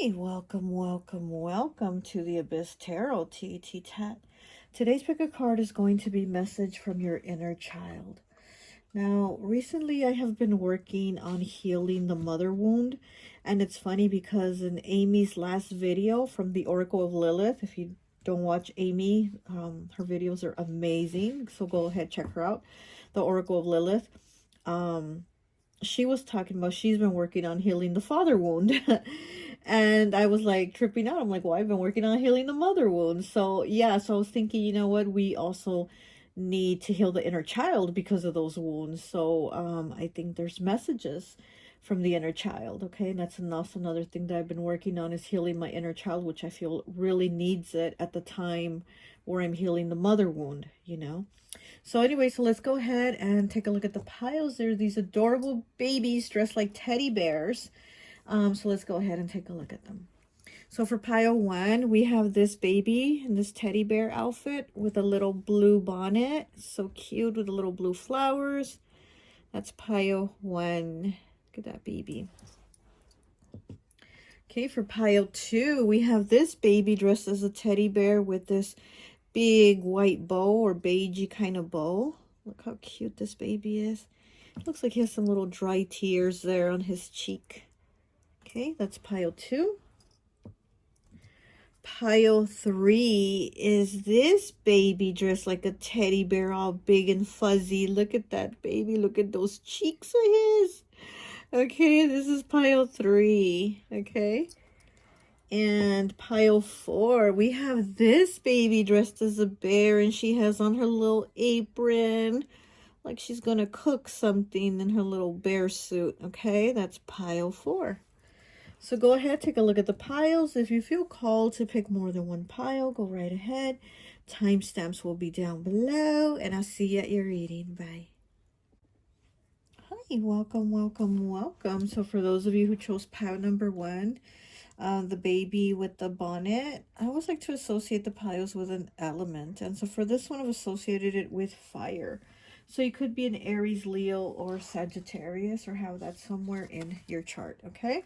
Hi, welcome to the Abyss Tarot T.A.T. Today's pick a card is going to be message from your inner child. Now, recently I have been working on healing the mother wound, and it's funny because in Amy's last video from the Oracle of Lilith, if you don't watch Amy, her videos are amazing, so go ahead, check her out, the Oracle of Lilith. She was talking about she's been working on healing the father wound. And I was like tripping out. I'm like, well, I've been working on healing the mother wound. So yeah, so I was thinking, you know what, we also need to heal the inner child because of those wounds. So I think there's messages from the inner child. Okay, and that's another thing that I've been working on is healing my inner child, which I feel really needs it at the time where I'm healing the mother wound, you know. So anyway, so let's go ahead and take a look at the piles. There are these adorable babies dressed like teddy bears. So let's go ahead and take a look at them. So for pile 1, we have this baby in this teddy bear outfit with a little blue bonnet. So cute with the little blue flowers. That's pile 1. Look at that baby. Okay, for pile 2, we have this baby dressed as a teddy bear with this big white bow or beigey kind of bow. Look how cute this baby is. Looks like he has some little dry tears there on his cheek. Okay, that's pile 2. Pile 3 is this baby dressed like a teddy bear, all big and fuzzy. Look at that baby. Look at those cheeks of his. Okay, this is pile 3. Okay. And pile 4, we have this baby dressed as a bear, and she has on her little apron, like she's gonna cook something in her little bear suit. Okay, that's pile 4. So go ahead, take a look at the piles. If you feel called to pick more than one pile, go right ahead. Timestamps will be down below, and I'll see you at your reading. Bye. Hi, welcome. So for those of you who chose pile number 1, the baby with the bonnet, I always like to associate the piles with an element. And so for this one, I've associated it with fire. So you could be an Aries, Leo, or Sagittarius, or have that somewhere in your chart, okay?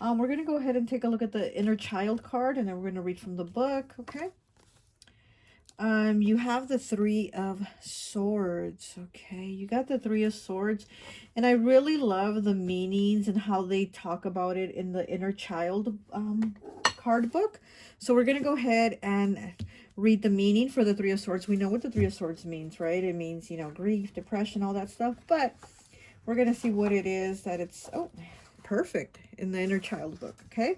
We're going to go ahead and take a look at the inner child card, and then we're going to read from the book, okay? You have the 3 of Swords, okay? You got the 3 of Swords, and I really love the meanings and how they talk about it in the inner child card book. So we're going to go ahead and read the meaning for the 3 of Swords. We know what the 3 of Swords means, right? It means, you know, grief, depression, all that stuff, but we're going to see what it is that it's, oh, perfect, in the inner child book, okay?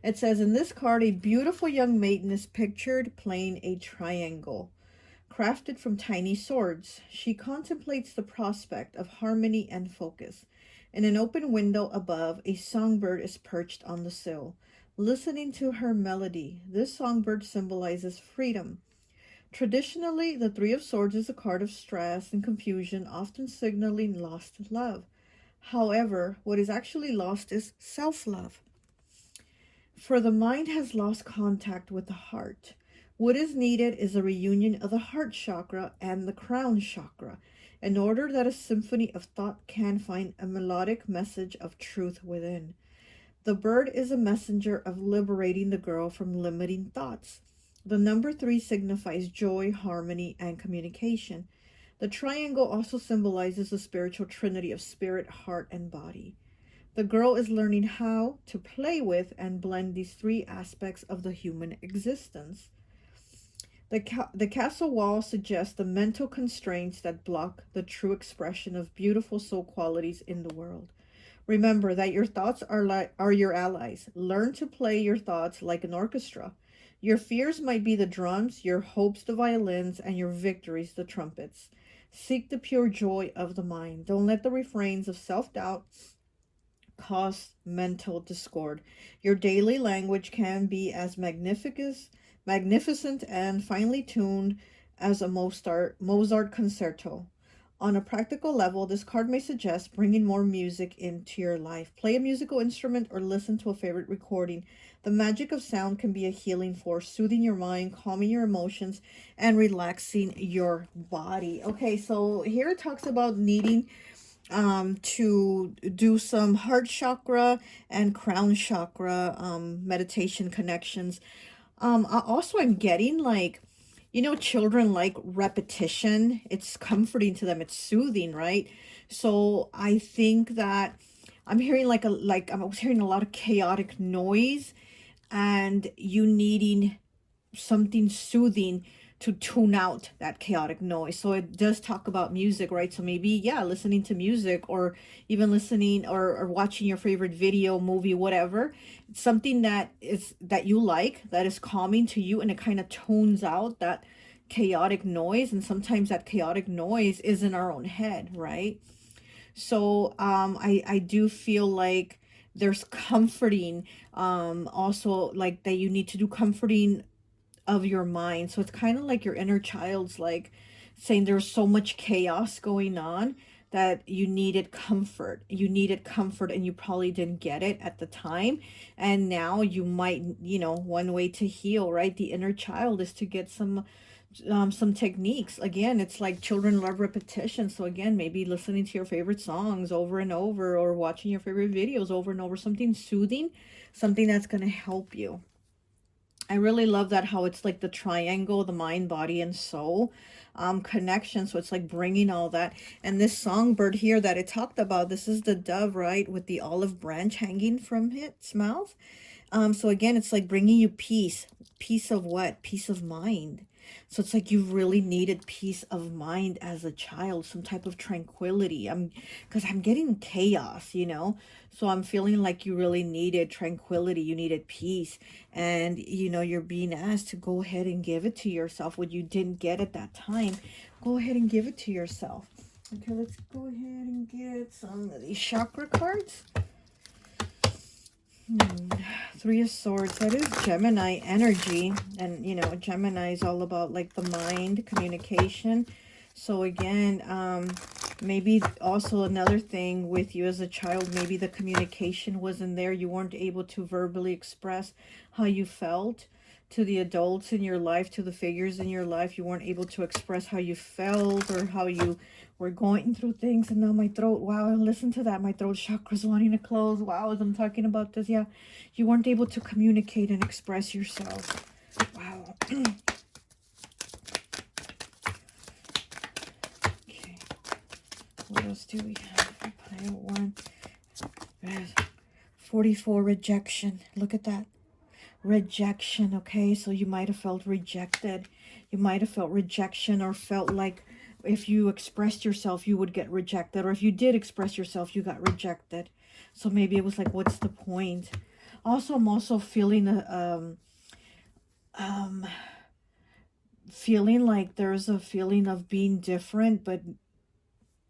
It says, in this card, a beautiful young maiden is pictured playing a triangle, crafted from tiny swords. She contemplates the prospect of harmony and focus. In an open window above, a songbird is perched on the sill, listening to her melody. This songbird symbolizes freedom. Traditionally, the 3 of Swords is a card of stress and confusion, often signaling lost love. However, what is actually lost is self-love. For the mind has lost contact with the heart. What is needed is a reunion of the heart chakra and the crown chakra, in order that a symphony of thought can find a melodic message of truth within. The bird is a messenger of liberating the girl from limiting thoughts. The number 3 signifies joy, harmony, and communication. The triangle also symbolizes the spiritual trinity of spirit, heart, and body. The girl is learning how to play with and blend these 3 aspects of the human existence. The castle wall suggests the mental constraints that block the true expression of beautiful soul qualities in the world. Remember that your thoughts are your allies. Learn to play your thoughts like an orchestra. Your fears might be the drums, your hopes the violins, and your victories the trumpets. Seek the pure joy of the mind. Don't let the refrains of self-doubt cause mental discord. Your daily language can be as magnificent and finely tuned as a Mozart concerto. On a practical level, this card may suggest bringing more music into your life. Play a musical instrument or listen to a favorite recording. The magic of sound can be a healing force, soothing your mind, calming your emotions, and relaxing your body. Okay, so here it talks about needing to do some heart chakra and crown chakra meditation connections. Also, I'm getting like, you know, children like repetition. It's comforting to them. It's soothing, right? So I think that I'm hearing I was hearing a lot of chaotic noise, and you needing something soothing to tune out that chaotic noise. So it does talk about music, right? So maybe, yeah, listening to music, or even listening or watching your favorite video, movie, whatever. Something that you like, that is calming to you, and it kind of tones out that chaotic noise. And sometimes that chaotic noise is in our own head, right? So I do feel like there's comforting, also like that you need to do comforting of your mind. So it's kind of like your inner child's like saying there's so much chaos going on that you needed comfort. You needed comfort, and you probably didn't get it at the time. And now you might, you know, one way to heal, right? The inner child is to get some techniques. Again, it's like children love repetition. So again, maybe listening to your favorite songs over and over, or watching your favorite videos over and over, something soothing, something that's going to help you. I really love that, how it's like the triangle, the mind, body, and soul connection. So it's like bringing all that. And this songbird here that it talked about, this is the dove, right? With the olive branch hanging from its mouth. So again, it's like bringing you peace. Peace of what? Peace of mind. So it's like you really needed peace of mind as a child, some type of tranquility. Because I'm getting chaos, you know. So I'm feeling like you really needed tranquility, you needed peace, and you know, you're being asked to go ahead and give it to yourself. What you didn't get at that time, go ahead and give it to yourself. Okay, let's go ahead and get some of these chakra cards. Three of Swords, that is Gemini energy. And, you know, Gemini is all about, like, the mind, communication. So, again, maybe also another thing with you as a child, maybe the communication wasn't there. You weren't able to verbally express how you felt to the adults in your life, to the figures in your life. You weren't able to express how you felt or how you were going through things. And now my throat, wow, listen to that, my throat chakra's wanting to close. Wow, as I'm talking about this, yeah, you weren't able to communicate and express yourself. Wow. Okay, what else do we have? Pile 1. 44, rejection. Look at that. Rejection. Okay, so you might have felt rejected. You might have felt rejection, or felt like if you expressed yourself you would get rejected, or if you did express yourself you got rejected. So maybe it was like, what's the point? Also, I'm also feeling feeling like there's a feeling of being different, but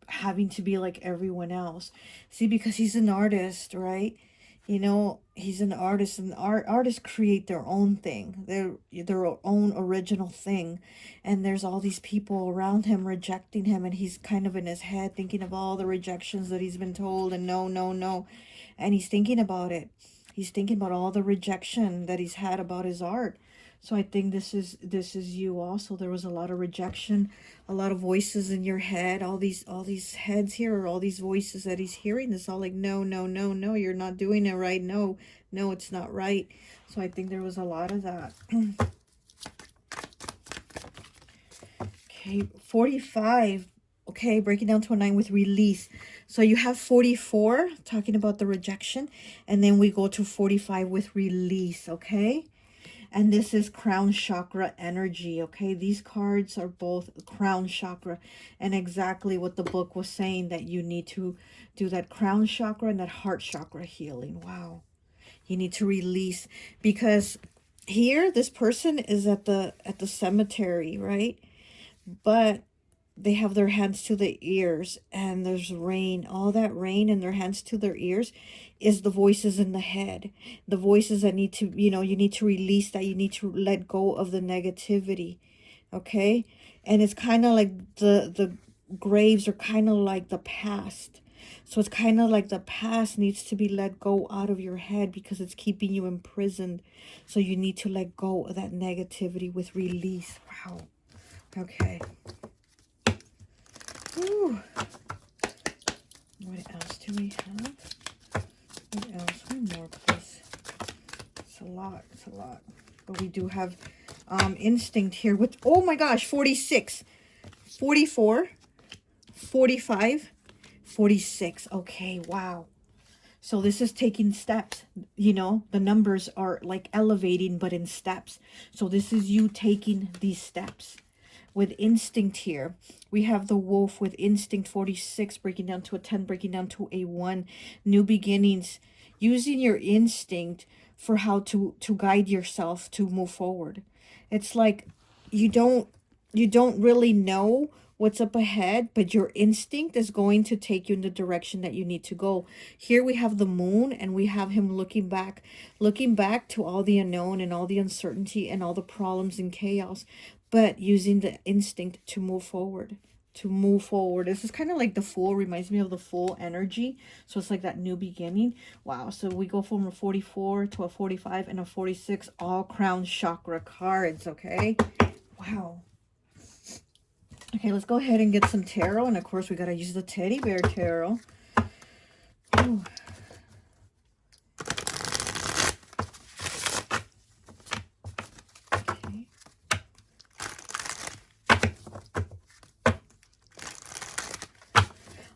having to be like everyone else. See, because he's an artist, right? You know, he's an artist, and artists create their own thing, their own original thing. And there's all these people around him rejecting him, and he's kind of in his head thinking of all the rejections that he's been told, and no, no, no. And he's thinking about it. He's thinking about all the rejection that he's had about his art. So I think this is you also. There was a lot of rejection, a lot of voices in your head, all these heads here, or all these voices that he's hearing. This all like, no, no, no, no, you're not doing it right. No, no, it's not right. So I think there was a lot of that. Okay, 45. Okay, breaking down to a 9 with release. So you have 44 talking about the rejection, and then we go to 45 with release. Okay. And this is crown chakra energy, okay? These cards are both crown chakra, and exactly what the book was saying, that you need to do that crown chakra and that heart chakra healing. Wow. You need to release, because here this person is at the cemetery, right? But they have their hands to the ears, and there's rain. All that rain and their hands to their ears is the voices in the head, the voices that need to, you know, you need to release that. You need to let go of the negativity. Okay. And it's kind of like the graves are kind of like the past. So it's kind of like the past needs to be let go out of your head, because it's keeping you imprisoned. So you need to let go of that negativity with release. Wow. Okay. Ooh. What else do we have? What else? One more, please. It's a lot. It's a lot. But we do have instinct here with, oh my gosh, 46, 44, 45, 46. Okay, wow. So this is taking steps. You know, the numbers are like elevating, but in steps. So this is you taking these steps. With instinct here, we have the wolf with instinct 46 breaking down to a 10, breaking down to a 1. New beginnings, using your instinct for how to guide yourself to move forward. It's like you don't really know what's up ahead, but your instinct is going to take you in the direction that you need to go. Here we have the moon, and we have him looking back to all the unknown and all the uncertainty and all the problems and chaos, but using the instinct to move forward. This is kind of like the Fool, reminds me of the Fool energy. So it's like that new beginning. Wow. So we go from a 44 to a 45 and a 46, all crown chakra cards. Okay. Wow. Okay, let's go ahead and get some tarot. And of course, we got to use the teddy bear tarot. Ooh. Okay.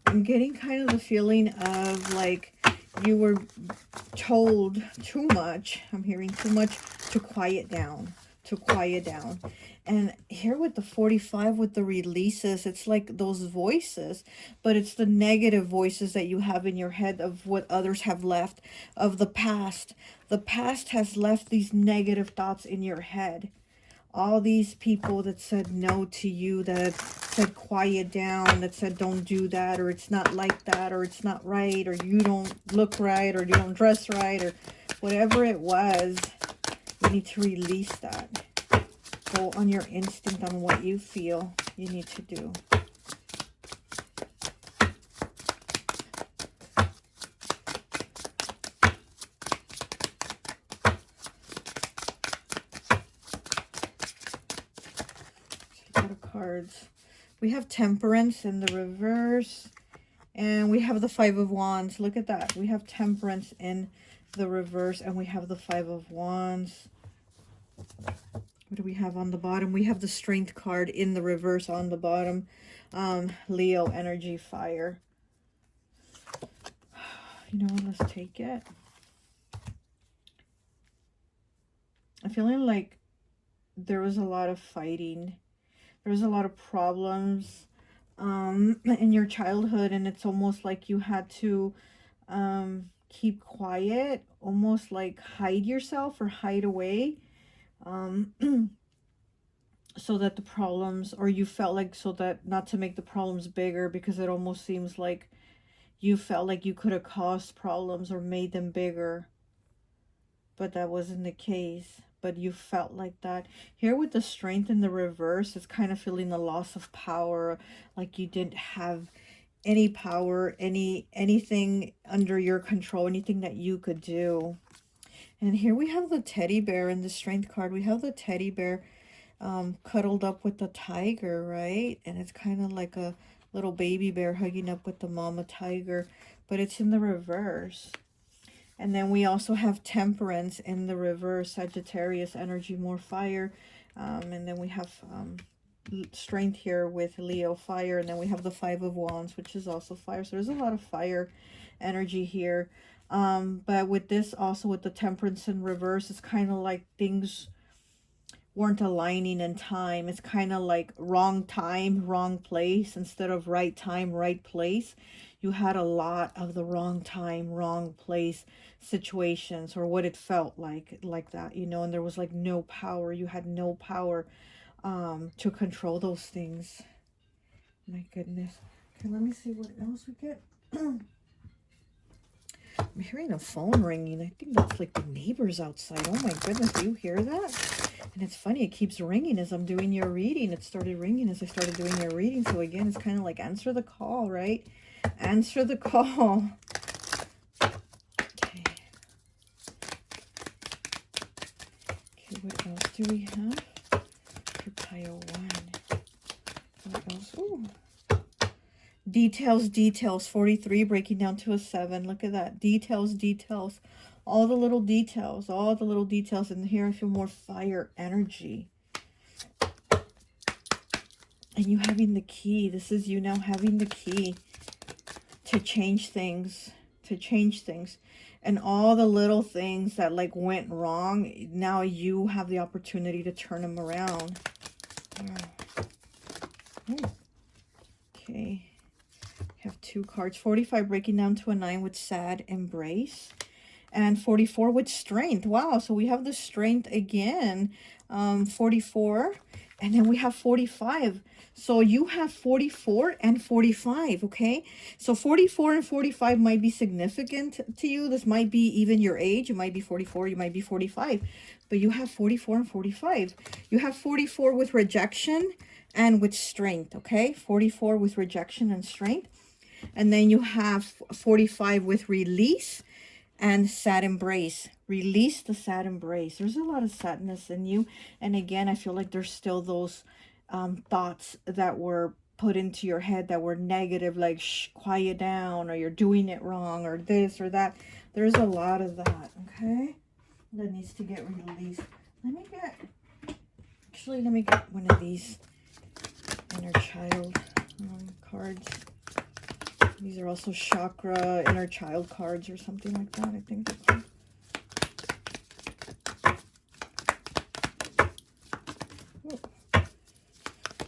I'm getting kind of the feeling of like you were told too much. I'm hearing too much to quiet down. And here with the 45, with the releases, it's like those voices, but it's the negative voices that you have in your head of what others have left, of the past. The past has left these negative thoughts in your head. All these people that said no to you, that said quiet down, that said don't do that, or it's not like that, or it's not right, or you don't look right, or you don't dress right, or whatever it was, you need to release that. Go on your instinct on what you feel you need to do. A lot of cards. We have Temperance in the reverse, and we have the Five of Wands. Look at that. We have Temperance in the reverse, and we have the Five of Wands. What do we have on the bottom? We have the Strength card in the reverse on the bottom. Leo energy, fire. You know what? Let's take it. I'm feeling like there was a lot of fighting. There was a lot of problems in your childhood, and it's almost like you had to keep quiet, almost like hide yourself or hide away. So that the problems, or you felt like, so that not to make the problems bigger, because it almost seems like you felt like you could have caused problems or made them bigger, but that wasn't the case. But you felt like that. Here with the Strength in the reverse, it's kind of feeling the loss of power, like you didn't have any power, anything under your control, anything that you could do. And here we have the teddy bear in the Strength card. We have the teddy bear cuddled up with the tiger, right? And it's kind of like a little baby bear hugging up with the mama tiger, but it's in the reverse. And then we also have Temperance in the reverse, Sagittarius energy, more fire. And then we have Strength here with Leo, fire. And then we have the Five of Wands, which is also fire. So there's a lot of fire energy here. But with this, also with the Temperance in reverse, it's kind of like things weren't aligning in time. It's kind of like wrong time, wrong place, instead of right time, right place. You had a lot of the wrong time, wrong place situations, or what it felt like that, you know, and there was like no power. You had no power to control those things. My goodness. Okay, let me see what else we get. I'm hearing a phone ringing. I think that's like the neighbors outside. Oh my goodness, do you hear that? And it's funny, it keeps ringing as I'm doing your reading. It started ringing as I started doing your reading. So again, it's kind of like answer the call, right? Answer the call. Okay. Okay, what else do we have? For pile 1. What else? Ooh. Details, details. 43 breaking down to a 7. Look at that. Details, details. All the little details. All the little details. And here I feel more fire energy. And you having the key. This is you now having the key to change things. To change things. And all the little things that like went wrong, now you have the opportunity to turn them around. Okay. Have 2 cards. 45 breaking down to a 9 with sad embrace. And 44 with strength. Wow, so we have the strength again. 44. And then we have 45. So you have 44 and 45, okay? So 44 and 45 might be significant to you. This might be even your age. You might be 44, you might be 45. But you have 44 and 45. You have 44 with rejection and with strength, okay? 44 with rejection and strength. And then you have 45 with release and sad embrace. Release the sad embrace. There's a lot of sadness in you. And again, I feel like there's still those thoughts that were put into your head that were negative, like, shh, quiet down, or you're doing it wrong, or this or that. There's a lot of that, okay? That needs to get released. Let me get one of these inner child cards. These are also chakra, inner child cards or something like that, I think.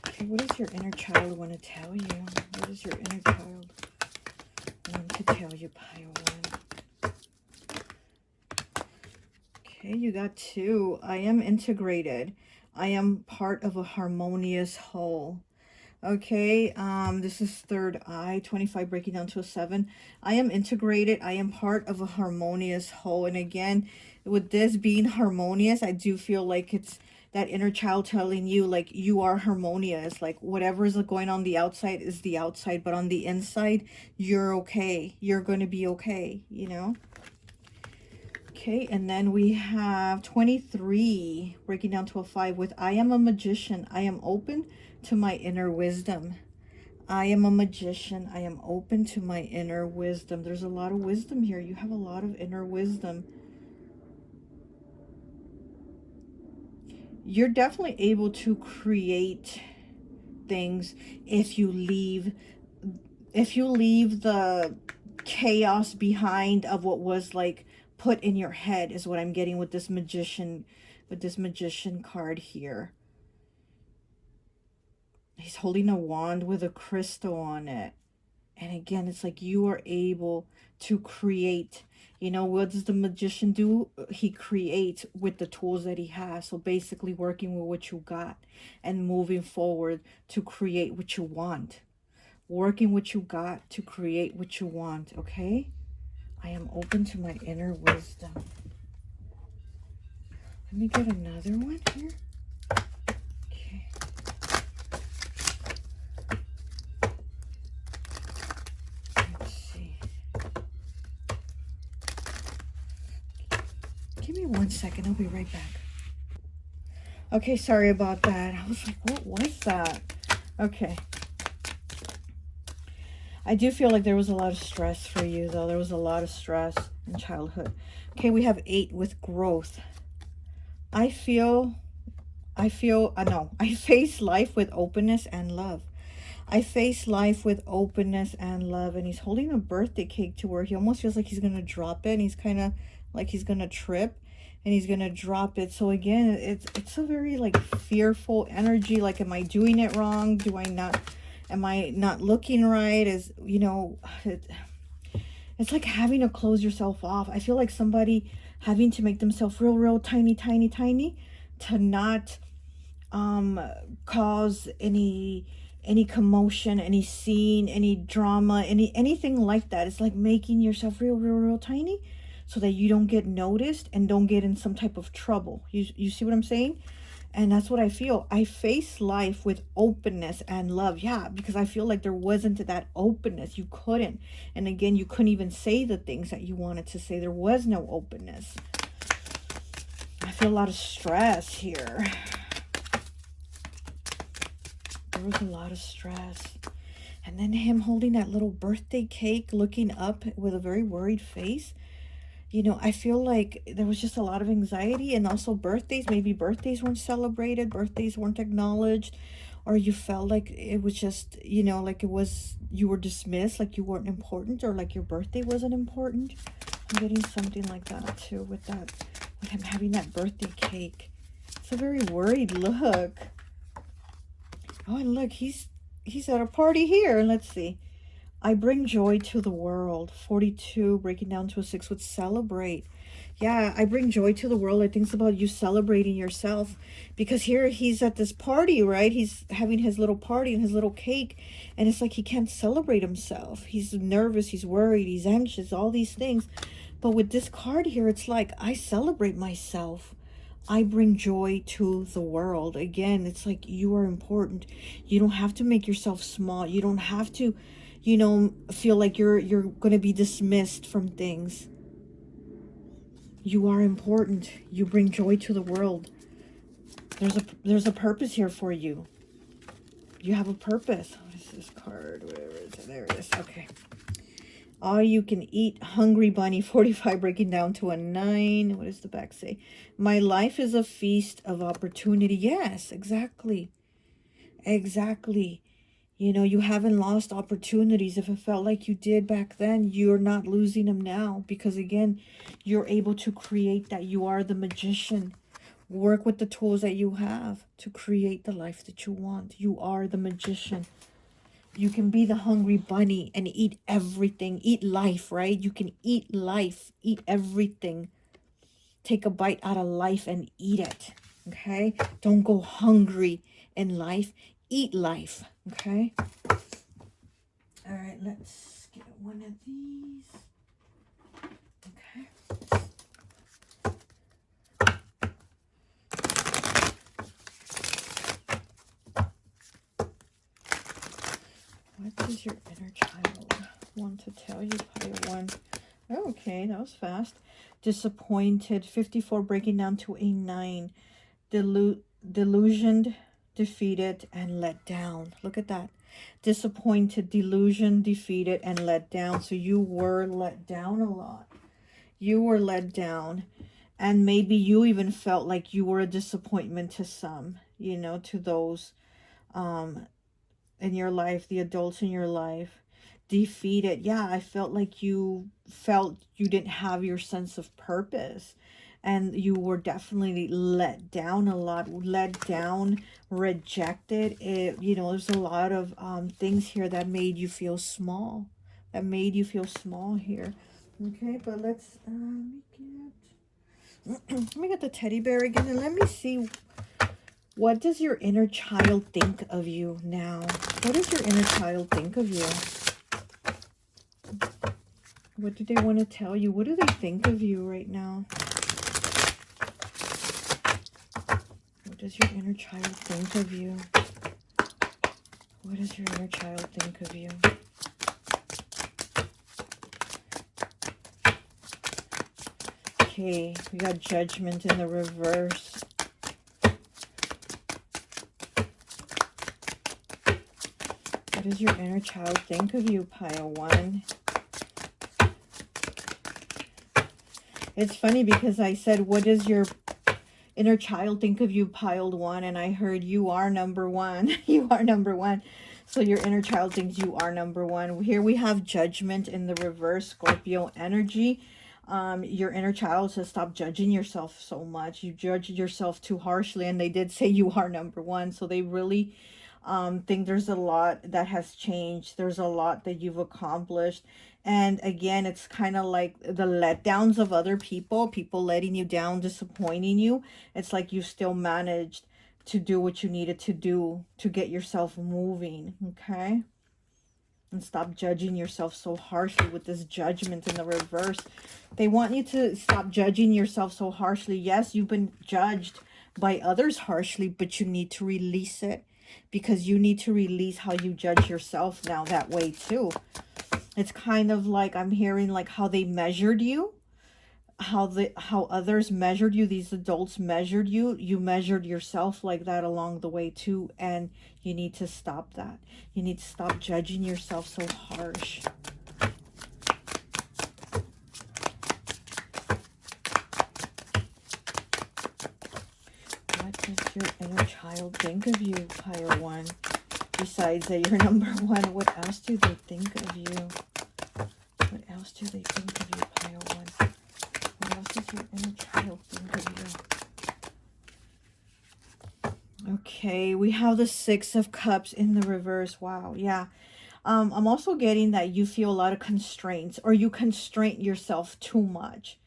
Okay, what does your inner child want to tell you? What does your inner child want to tell you, Pile 1? Okay, you got 2. I am integrated. I am part of a harmonious whole. Okay, this is third eye, 25 breaking down to a 7. I am integrated. I am part of a harmonious whole. And again, with this being harmonious, I do feel like it's that inner child telling you, like, you are harmonious. Like, whatever is going on the outside is the outside, but on the inside, you're okay. You're going to be okay, you know? Okay, and then we have 23 breaking down to a 5 with I am a magician. I am open to my inner wisdom. I am a magician. I am open to my inner wisdom. There's a lot of wisdom here. You have a lot of inner wisdom. You're definitely able to create things if you leave the chaos behind of what was like put in your head, is what I'm getting with this magician card here. He's holding a wand with a crystal on it. And again, it's like you are able to create. You know, what does the magician do? He creates with the tools that he has. So basically working with what you got and moving forward to create what you want. Working what you got to create what you want, okay? I am open to my inner wisdom. Let me get another one here. Okay. Let's see. Give me 1 second. I'll be right back. Okay, sorry about that. I was like, what was that? Okay. I do feel like there was a lot of stress for you, though. There was a lot of stress in childhood. Okay, we have 8 with growth. I face life with openness and love. I face life with openness and love. And he's holding a birthday cake to where he almost feels like he's going to drop it. And he's kind of like he's going to trip and he's going to drop it. So again, it's a very like fearful energy. Like, am I doing it wrong? Am I not looking right? Is, you know, it's like having to close yourself off. I feel like somebody having to make themselves real tiny to not cause any commotion, any scene, any drama, anything like that. It's like making yourself real tiny so that you don't get noticed and don't get in some type of trouble. You see what I'm saying? And that's what I feel. I face life with openness and love. Yeah, because I feel like there wasn't that openness. You couldn't. And again, you couldn't even say the things that you wanted to say. There was no openness. I feel a lot of stress here. There was a lot of stress. And And then him holding that little birthday cake, looking up with a very worried face. You know, I feel like there was just a lot of anxiety, and also birthdays. Maybe birthdays weren't celebrated, birthdays weren't acknowledged, or you felt like it was just, you know, like it was, you were dismissed, like you weren't important, or like your birthday wasn't important. I'm getting something like that too with that, with him having that birthday cake. It's a very worried look. Oh, and look, he's at a party here. Let's see. I bring joy to the world. 42, breaking down to a 6 would celebrate. Yeah, I bring joy to the world. I think it's about you celebrating yourself. Because here he's at this party, right? He's having his little party and his little cake. And it's like he can't celebrate himself. He's nervous, he's worried, he's anxious, all these things. But with this card here, it's like, I celebrate myself. I bring joy to the world. Again, it's like you are important. You don't have to make yourself small. You don't have to, you know, feel like you're going to be dismissed from things. You are important. You bring joy to the world. There's a purpose here for you. You have a purpose. What is this card? Whatever it is. There it is. Okay. All you can eat, hungry bunny. 45, breaking down to a 9. What does the back say? My life is a feast of opportunity. Yes, exactly. Exactly. You know, you haven't lost opportunities. If it felt like you did back then, you're not losing them now. Because again, you're able to create that. You are the magician. Work with the tools that you have to create the life that you want. You are the magician. You can be the hungry bunny and eat everything. Eat life, right? You can eat life. Eat everything. Take a bite out of life and eat it. Okay? Don't go hungry in life. Eat life. Okay? All right, let's get one of these. Okay. What does your inner child want to tell you, pile 1? Okay, that was fast. Disappointed. 54, breaking down to a 9. Delusioned, defeated, and let down. Look at that. Disappointed, delusioned, defeated, and let down. So you were let down a lot. You were let down. And maybe you even felt like you were a disappointment to some, you know, to those in your life, the adults in your life. Defeated. Yeah, I felt like you felt you didn't have your sense of purpose. And you were definitely let down a lot. Let down, rejected. You know, there's a lot of things here that made you feel small. That made you feel small here. Okay, but let's let me get the teddy bear again, and let me see, what does your inner child think of you now? What does your inner child think of you? What do they want to tell you? What do they think of you right now? What does your inner child think of you? What does your inner child think of you? Okay, we got Judgment in the reverse. What does your inner child think of you, pile 1? It's funny because I said, what does your inner child think of you, piled 1? And I heard, you are number 1. You are number 1. So your inner child thinks you are number 1. Here we have Judgment in the reverse, Scorpio energy. Your inner child says, stop judging yourself so much. You judge yourself too harshly. And they did say you are number 1. So they really think there's a lot that has changed. There's a lot that you've accomplished. And again, it's kind of like the letdowns of other people letting you down, disappointing you. It's like you still managed to do what you needed to do to get yourself moving. Okay? And stop judging yourself so harshly with this Judgment in the reverse. They want you to stop judging yourself so harshly. Yes, you've been judged by others harshly, but you need to release it, because you need to release how you judge yourself now that way too. It's kind of like I'm hearing like how they measured you. how others measured you, these adults measured you, you measured yourself like that along the way too, and you need to stop that. You need to stop judging yourself so harsh. What does your inner child think of you, Pile 1? Besides that you're number 1, what else do they think of you? What else do they think of you, Pile 1? What else does your inner child think of you? Okay, we have the 6 of Cups in the reverse. Wow, yeah. I'm also getting that you feel a lot of constraints, or you constrain yourself too much.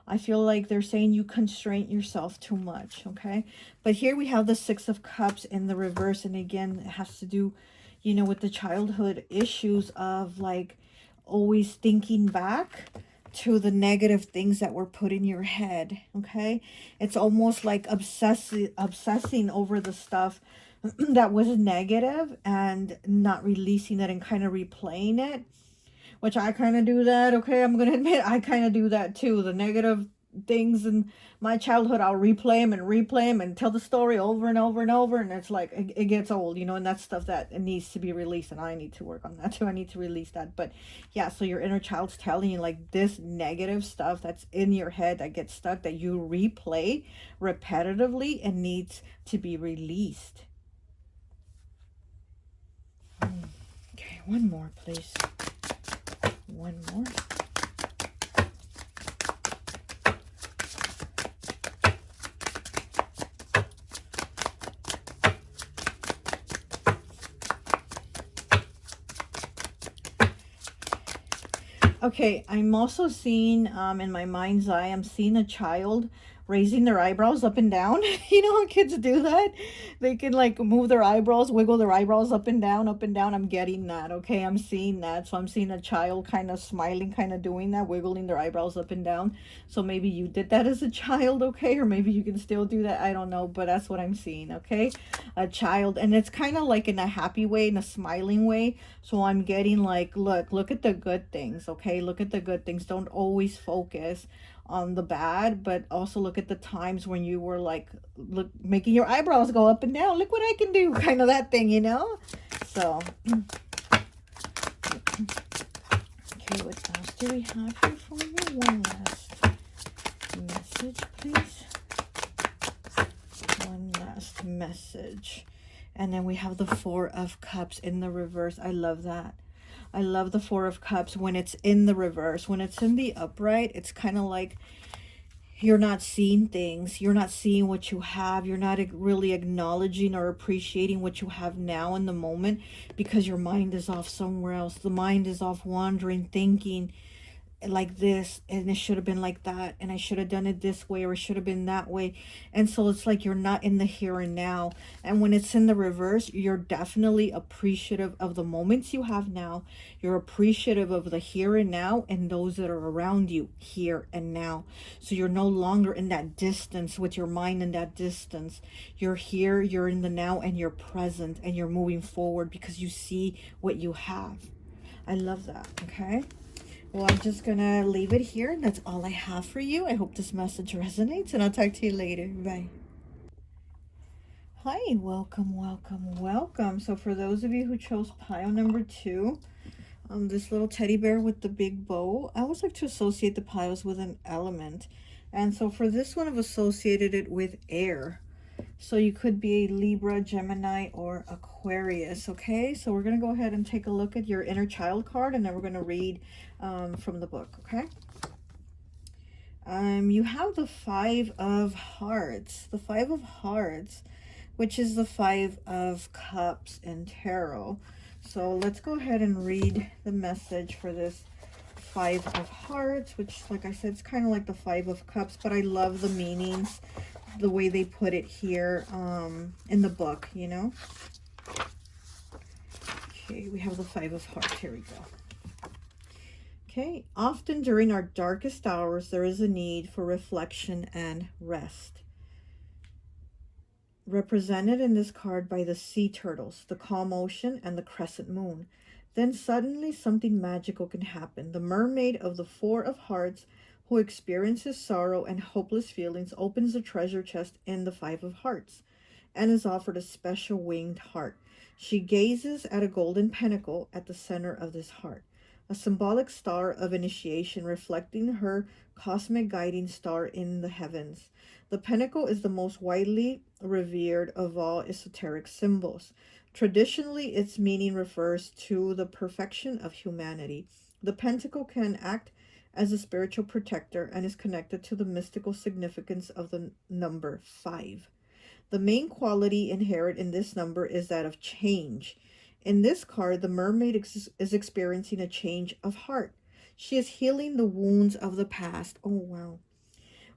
I feel like they're saying you constrain yourself too much, okay? But here we have the 6 of Cups in the reverse. And again, it has to do, you know, with the childhood issues of like always thinking back to the negative things that were put in your head, okay? It's almost like obsessing over the stuff that was negative and not releasing it and kind of replaying it. Which I kind of do that, okay? I'm going to admit, I kind of do that too. The negative things in my childhood, I'll replay them and tell the story over and over and over. And it's like, it gets old, you know, and that's stuff that it needs to be released. And I need to work on that too. I need to release that. But yeah, so your inner child's telling you like this negative stuff that's in your head that gets stuck, that you replay repetitively and needs to be released. Okay, one more, please. One more. Okay, I'm also seeing in my mind's eye, I'm seeing a child raising their eyebrows up and down. You know how kids do that? They can like move their eyebrows, wiggle their eyebrows up and down, up and down. I'm getting that, okay? I'm seeing that. So I'm seeing a child kind of smiling, kind of doing that, wiggling their eyebrows up and down. So maybe you did that as a child, okay? Or maybe you can still do that. I don't know, but that's what I'm seeing, okay? A child, and it's kind of like in a happy way, in a smiling way. So I'm getting like, look at the good things, okay? Look at the good things. Don't always focus on the bad, but also look at the times when you were like, look, making your eyebrows go up and down. Look what I can do, kind of that thing, you know? So, okay, what else do we have here for you? One last message, please. One last message. And then we have the 4 of Cups in the reverse. I love that. I love the 4 of Cups when it's in the reverse. When it's in the upright, it's kind of like you're not seeing things. You're not seeing what you have. You're not really acknowledging or appreciating what you have now in the moment because your mind is off somewhere else. The mind is off wandering, thinking like this, and it should have been like that, and I should have done it this way, or it should have been that way. And so it's like you're not in the here and now. And when it's in the reverse, you're definitely appreciative of the moments you have now. You're appreciative of the here and now and those that are around you here and now. So you're no longer in that distance with your mind, in that distance. You're here, you're in the now, and you're present, and you're moving forward because you see what you have. I love that. Okay, well, I'm just going to leave it here. That's all I have for you. I hope this message resonates, and I'll talk to you later. Bye. Hi, welcome, welcome, welcome. So for those of you who chose pile number 2, this little teddy bear with the big bow, I always like to associate the piles with an element. And so for this one, I've associated it with air. So you could be a Libra, Gemini, or Aquarius, okay? So we're going to go ahead and take a look at your inner child card, and then we're going to read from the book, okay? You have the 5 of Hearts. The 5 of Hearts, which is the 5 of Cups in Tarot. So let's go ahead and read the message for this 5 of Hearts, which, like I said, it's kind of like the 5 of Cups, but I love the meanings, the way they put it here in the book, you know. Okay, we have the 5 of Hearts. Here we go. Okay, often during our darkest hours, there is a need for reflection and rest. Represented in this card by the sea turtles, the calm ocean, and the crescent moon. Then suddenly something magical can happen. The mermaid of the 4 of Hearts who experiences sorrow and hopeless feelings opens the treasure chest in the Five of Hearts and is offered a special winged heart. She gazes at a golden pentacle at the center of this heart, a symbolic star of initiation reflecting her cosmic guiding star in the heavens. The pentacle is the most widely revered of all esoteric symbols. Traditionally, its meaning refers to the perfection of humanity. The pentacle can act as a spiritual protector and is connected to the mystical significance of the number 5. The main quality inherent in this number is that of change. In this card, the mermaid is experiencing a change of heart. She is healing the wounds of the past. Oh, wow.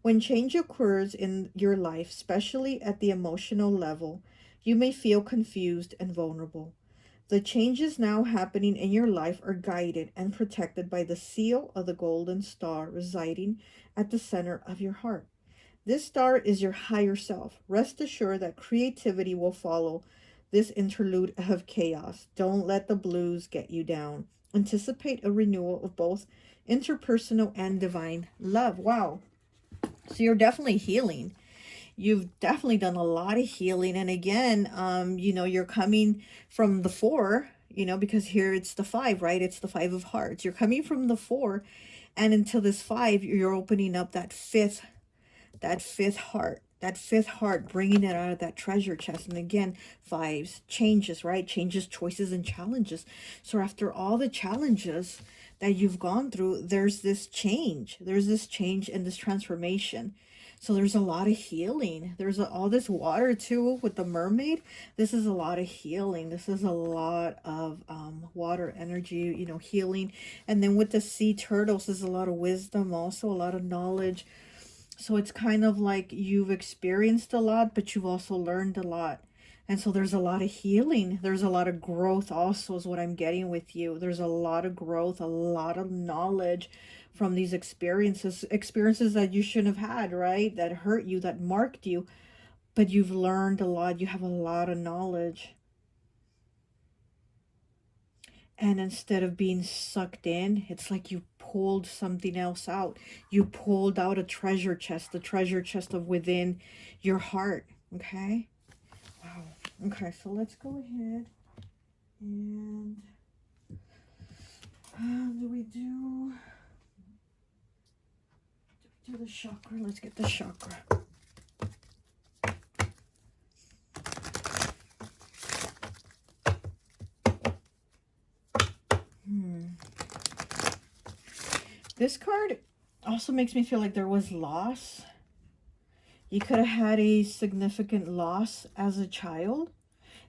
When change occurs in your life, especially at the emotional level, you may feel confused and vulnerable. The changes now happening in your life are guided and protected by the seal of the golden star residing at the center of your heart. This star is your higher self. Rest assured that creativity will follow this interlude of chaos. Don't let the blues get you down. Anticipate a renewal of both interpersonal and divine love. Wow. So you're definitely healing. You've definitely done a lot of healing. And again, you're coming from the 4, because here it's the 5, right? It's the 5 of Hearts. You're coming from the 4, and until this 5, you're opening up that fifth heart, bringing it out of that treasure chest. And again, 5s, changes, right? Changes, choices, and challenges. So after all the challenges that you've gone through, there's this change and this transformation. So there's a lot of healing. There's all this water too with the mermaid. This is a lot of healing. This is a lot of water energy, healing. And then with the sea turtles, there's a lot of wisdom, also a lot of knowledge. So it's kind of like you've experienced a lot, but you've also learned a lot. And so there's a lot of healing. There's a lot of growth also is what I'm getting with you. There's a lot of growth, a lot of knowledge from these experiences that you shouldn't have had, right? That hurt you, that marked you. But you've learned a lot. You have a lot of knowledge. And instead of being sucked in, it's like you pulled something else out. You pulled out a treasure chest, the treasure chest of within your heart. Okay? Wow. Okay, so let's go ahead and do we do the chakra? Let's get the chakra. This card also makes me feel like there was loss. You could have had a significant loss as a child.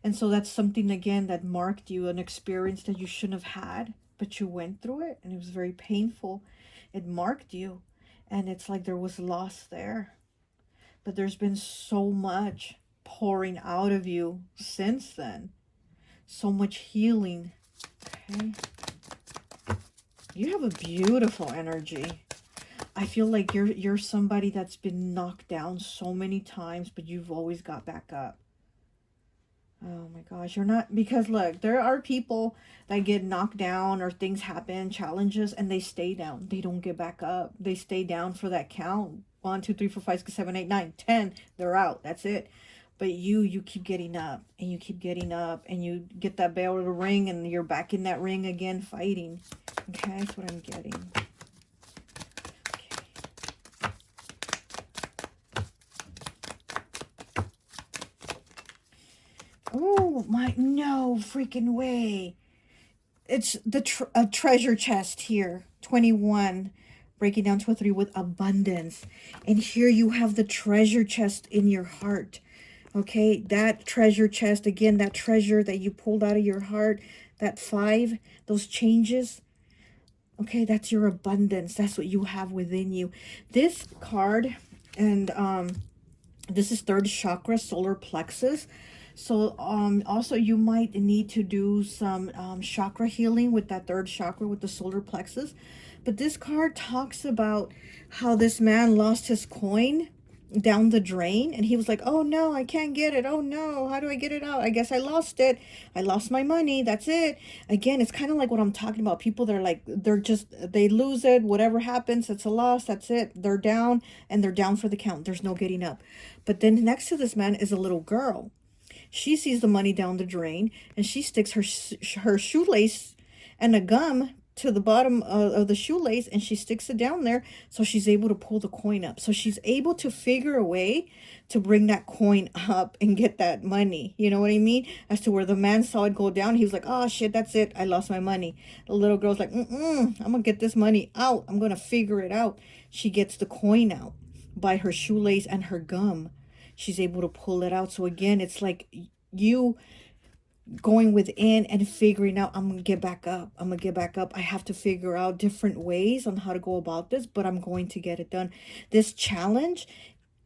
And so that's something, again, that marked you, an experience that you shouldn't have had, but you went through it, and it was very painful. It marked you, and it's like there was loss there. But there's been so much pouring out of you since then. So much healing. Okay. You have a beautiful energy. I feel like you're somebody that's been knocked down so many times, but you've always got back up. Oh my gosh, you're not, because look, there are people that get knocked down or things happen, challenges, and they stay down. They don't get back up. They stay down for that count. 1, 2, 3, 4, 5, 6, 7, 8, 9, 10. They're out. That's it. But you keep getting up, and you keep getting up, and you get that bell to the ring, and you're back in that ring again fighting. Okay, that's what I'm getting. Oh my, no freaking way. It's the treasure chest here. 21, breaking down to a 3 with abundance. And here you have the treasure chest in your heart. Okay, that treasure chest, again, that treasure that you pulled out of your heart, that 5, those changes. Okay, that's your abundance. That's what you have within you. This card, and this is 3rd chakra, solar plexus. So also you might need to do some chakra healing with that 3rd chakra with the solar plexus. But this card talks about how this man lost his coin. down the drain, and he was like, oh no, I can't get it. Oh no, how do I get it out? I guess I lost it. I lost my money. That's it. Again, it's kind of like what I'm talking about. People that are like, they lose it. Whatever happens, it's a loss. That's it. They're down, and they're down for the count. There's no getting up. But then next to this man is a little girl. She sees the money down the drain, and she sticks her shoelace and a gum to the bottom of the shoelace, and she sticks it down there, so she's able to pull the coin up. So she's able to figure a way to bring that coin up and get that money. You know what I mean? As to where the man saw it go down, he was like, oh shit, that's it, I lost my money. The little girl's like, I'm gonna get this money out. I'm gonna figure it out. She gets the coin out by her shoelace and her gum. She's able to pull it out. So again, it's like you going within and figuring out, I'm gonna get back up. I'm gonna get back up. I have to figure out different ways on how to go about this, but I'm going to get it done. This challenge,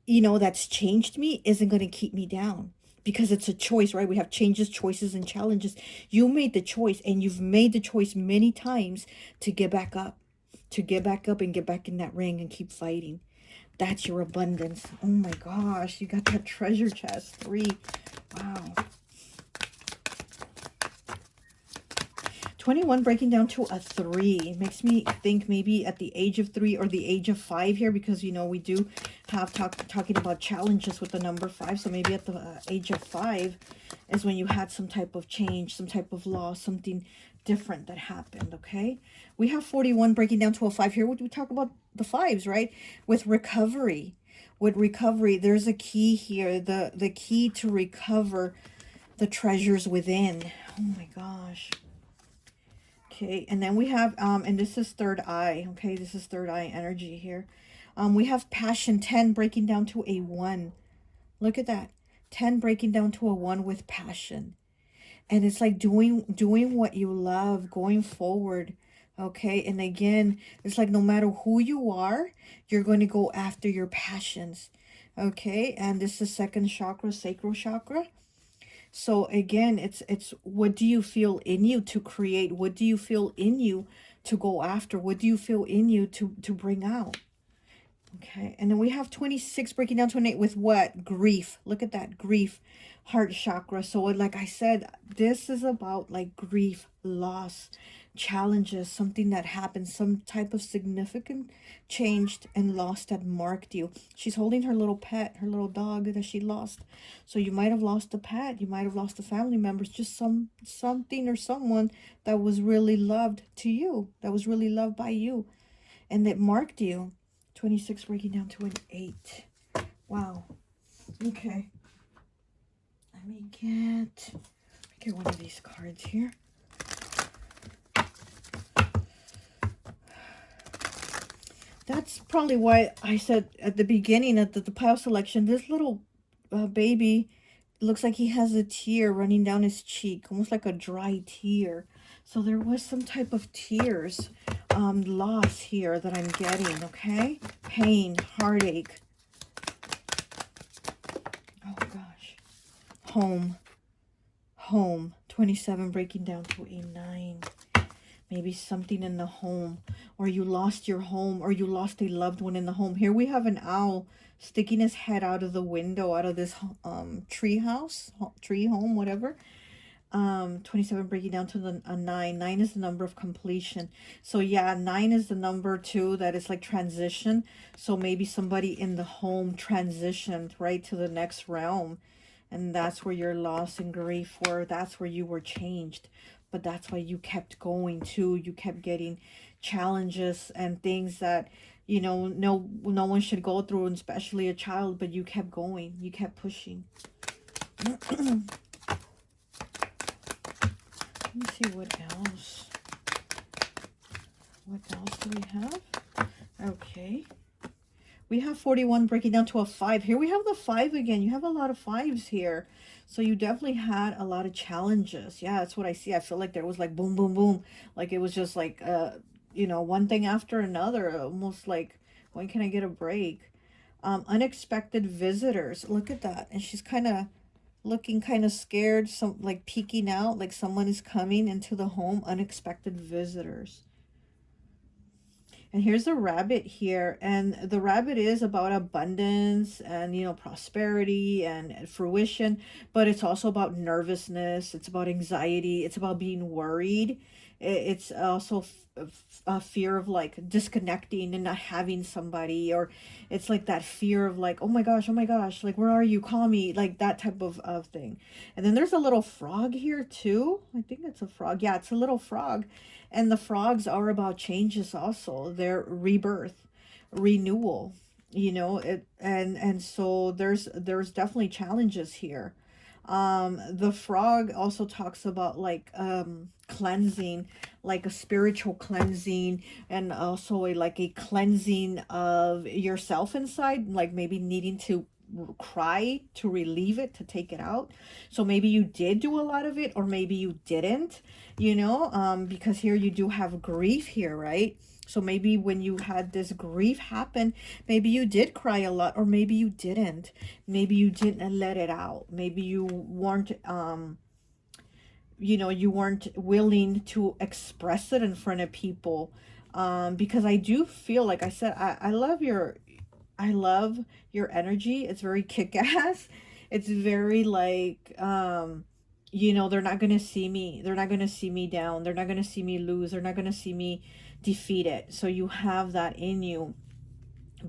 you know, that's changed me isn't going to keep me down, because it's a choice, right? We have changes, choices, and challenges. You made the choice, and you've made the choice many times to get back up, to get back up and get back in that ring and keep fighting. That's your abundance. Oh my gosh, you got that treasure chest. 3. Wow. 21 breaking down to a 3. It makes me think maybe at the age of 3 or the age of 5 here, because, you know, we do have talking about challenges with the number 5. So maybe at the age of 5 is when you had some type of change, some type of loss, something different that happened, okay? We have 41 breaking down to a 5 here. We talk about the 5s, right? With recovery. With recovery, there's a key here. The key to recover the treasures within. Oh my gosh. Okay, and then we have, and this is third eye. Okay, this is third eye energy here. We have passion, 10 breaking down to a 1. Look at that. 10 breaking down to a 1 with passion. And it's like doing what you love, going forward. Okay, and again, it's like no matter who you are, you're going to go after your passions. Okay, and this is second chakra, sacral chakra. So again, it's what do you feel in you to create? What do you feel in you to go after? What do you feel in you to bring out? Okay, and then we have 26 breaking down to an 8 with what? Grief. Look at that, grief, heart chakra. So like I said, this is about like grief, loss, challenges, something that happened, some type of significant changed and loss that marked you. She's holding her little pet, her little dog that she lost. So you might have lost a pet, you might have lost a family member, just something or someone that was really loved to you, that was really loved by you, and that marked you. 26 breaking down to an 8. Wow. Okay. Let me get one of these cards here. That's probably why I said at the beginning of the pile selection, this little baby looks like he has a tear running down his cheek, almost like a dry tear. So there was some type of tears, loss here that I'm getting, okay? Pain, heartache. Oh gosh. Home. 27 breaking down to a 9. Maybe something in the home, or you lost your home, or you lost a loved one in the home. Here we have an owl sticking his head out of the window, out of this tree home, whatever. 27 breaking down to a 9. 9 is the number of completion. So yeah, 9 is the number 2 that is like transition. So maybe somebody in the home transitioned right to the next realm, and that's where your loss and grief were. That's where you were changed. But that's why you kept going too. You kept getting challenges and things that, you know, no one should go through, and especially a child, but you kept going. You kept pushing. Let me see what else. What else do we have? Okay. We have 41 breaking down to a 5. Here we have the 5 again. You have a lot of 5s here. So you definitely had a lot of challenges. Yeah, that's what I see. I feel like there was like boom, boom, boom. Like it was just like, you know, one thing after another. Almost like, when can I get a break? Unexpected visitors. Look at that. And she's kind of looking kind of scared. Some like peeking out. Like someone is coming into the home. Unexpected visitors. And here's a rabbit here, and the rabbit is about abundance and, you know, prosperity and fruition, but it's also about nervousness, it's about anxiety, it's about being worried. It's also a fear of like disconnecting and not having somebody, or it's like that fear of like, oh my gosh, like where are you, call me, like that type of thing. And then there's a little frog here too. I think it's a frog. Yeah, it's a little frog. And the frogs are about changes also. They're rebirth, renewal, you know, it, and so there's definitely challenges here. The frog also talks about like cleansing, like a spiritual cleansing, and also like a cleansing of yourself inside, like maybe needing to cry to relieve it, to take it out. So maybe you did do a lot of it, or maybe you didn't, you know, because here you do have grief here, right? So maybe when you had this grief happen, maybe you did cry a lot, or maybe you didn't. Maybe you didn't let it out. Maybe you weren't you know, you weren't willing to express it in front of people. Because I do feel, like I said, I love your energy. It's very kick-ass. It's very like, you know, they're not going to see me. They're not going to see me down. They're not going to see me lose. They're not going to see me defeated. So you have that in you.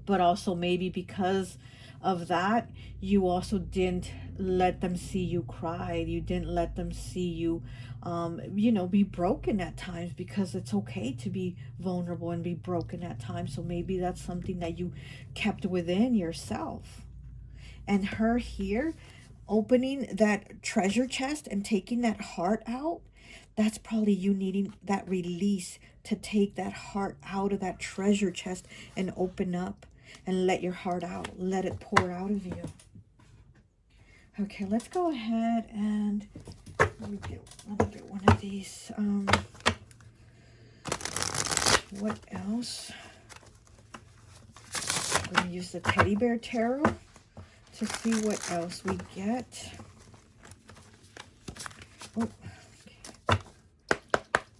But also maybe because of that, you also didn't let them see you cry. You didn't let them see you, you know, be broken at times, because it's okay to be vulnerable and be broken at times. So maybe that's something that you kept within yourself. And her here opening that treasure chest and taking that heart out, that's probably you needing that release to take that heart out of that treasure chest and open up and let your heart out. Let it pour out of you. Okay, let's go ahead and let me get one of these. What else? I'm going to use the Teddy Bear Tarot to see what else we get. Oh, okay.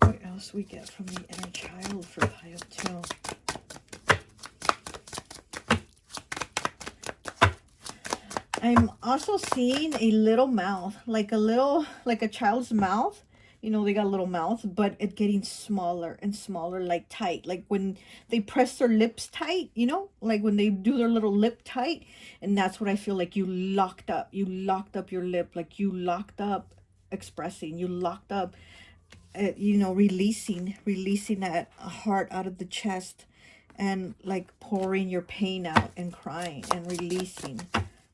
What else we get from the inner child for pile 2? I'm also seeing a little mouth, like a child's mouth. You know, they got a little mouth, but it getting smaller and smaller, like tight. Like when they press their lips tight, you know, like when they do their little lip tight. And that's what I feel like. You locked up. You locked up your lip. Like you locked up expressing. You locked up, you know, releasing that heart out of the chest, and like pouring your pain out and crying and releasing.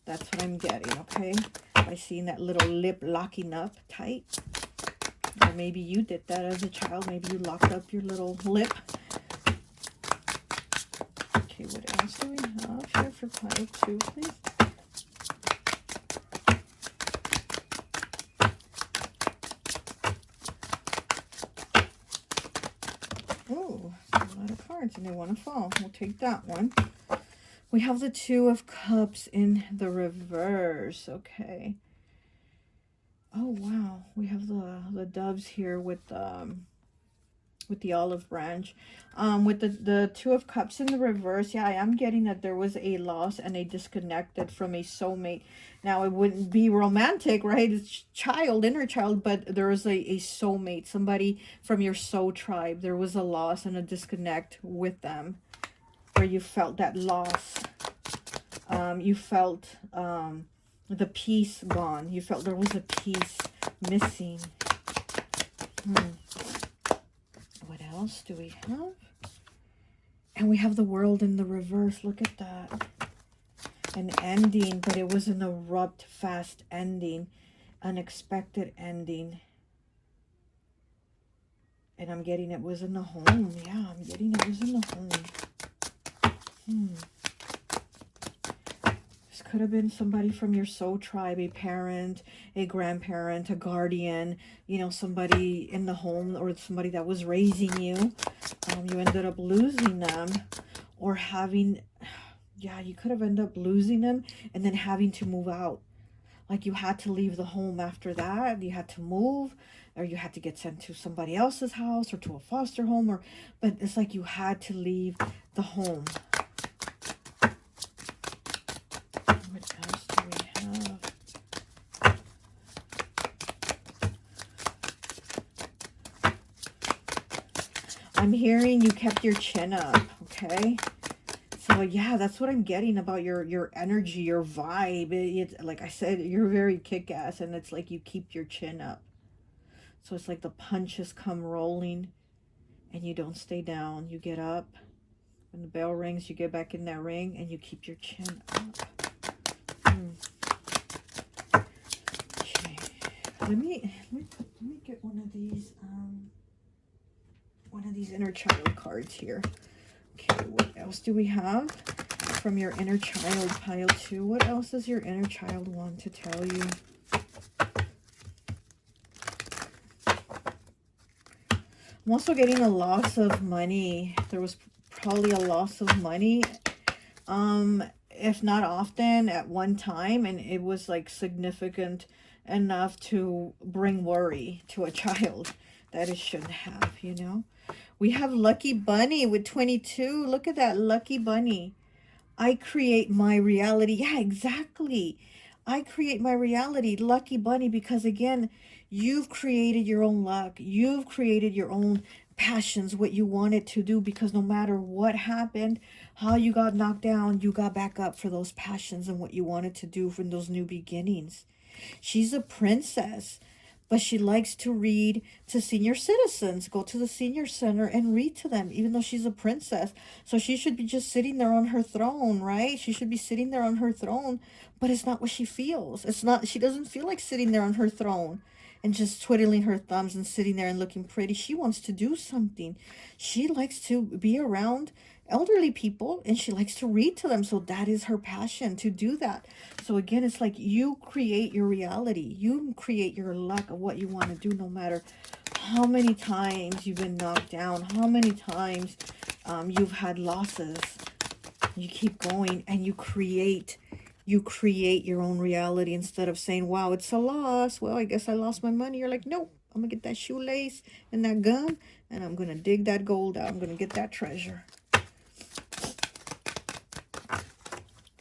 That's what I'm getting, okay? By seeing that little lip locking up tight. Or maybe you did that as a child. Maybe you locked up your little lip. Okay, what else do we have here for pile 2, please? Oh, a lot of cards, and they want to fall. We'll take that one. We have the 2 of Cups in the reverse. Okay. Oh, wow. We have the doves here with the olive branch. With the 2 of Cups in the reverse, yeah, I am getting that there was a loss and a disconnected from a soulmate. Now, it wouldn't be romantic, right? It's inner child, but there was a soulmate, somebody from your soul tribe. There was a loss and a disconnect with them, where you felt that loss. You felt the peace gone. You felt there was a piece missing. What else do we have? And we have the World in the reverse. Look at that. An ending, but it was an abrupt, fast ending. Unexpected ending. And I'm getting it was in the home. Yeah, I'm getting it was in the home. This could have been somebody from your soul tribe, a parent, a grandparent, a guardian, you know, somebody in the home, or somebody that was raising you. You ended up losing them, or having, yeah, you could have ended up losing them and then having to move out. like you had to leave the home after that. You had to move, or you had to get sent to somebody else's house or to a foster home, or but it's like you had to leave the home. What else do we have? I'm hearing you kept your chin up, okay? So yeah, that's what I'm getting about your energy, your vibe. It's like I said, you're very kick-ass, and it's like you keep your chin up. So it's like the punches come rolling and you don't stay down. You get up. When the bell rings, you get back in that ring and you keep your chin up. Okay. Let me get one of these inner child cards here. Okay, what else do we have from your inner child, pile 2? What else does your inner child want to tell you? I'm also getting a loss of money. There was probably a loss of money, if not often, at one time, and it was like significant enough to bring worry to a child that it shouldn't have, you know. We have Lucky Bunny with 22. Look at that Lucky Bunny. I create my reality. Yeah, exactly. I create my reality. Lucky Bunny, because again, you've created your own luck. You've created your own passions, what you wanted to do, because no matter what happened, how you got knocked down, you got back up for those passions and what you wanted to do from those new beginnings. She's a princess, but she likes to read to senior citizens, go to the senior center and read to them, even though she's a princess. So she should be just sitting there on her throne, right? She should be sitting there on her throne, but it's not what she feels. It's not, she doesn't feel like sitting there on her throne and just twiddling her thumbs and sitting there and looking pretty. She wants to do something. She likes to be around elderly people and she likes to read to them. So that is her passion, to do that. So again, it's like you create your reality. You create your luck of what you want to do, no matter how many times you've been knocked down, how many times you've had losses. You keep going and you create your own reality, instead of saying, wow, it's a loss. Well, I guess I lost my money. You're like, no, I'm gonna get that shoelace and that gum and I'm gonna dig that gold out. I'm gonna get that treasure.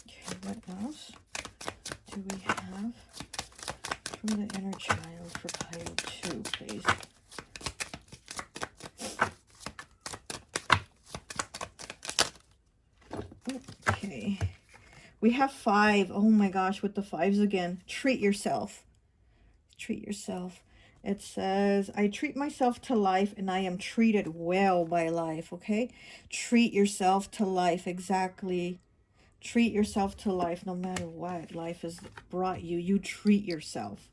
Okay, what else do we have from the inner child for pile 2, please? Okay, we have 5. Oh my gosh, with the 5s again. Treat yourself. Treat yourself. It says, I treat myself to life and I am treated well by life. Okay, treat yourself to life. Exactly. Treat yourself to life, no matter what life has brought you. You treat yourself.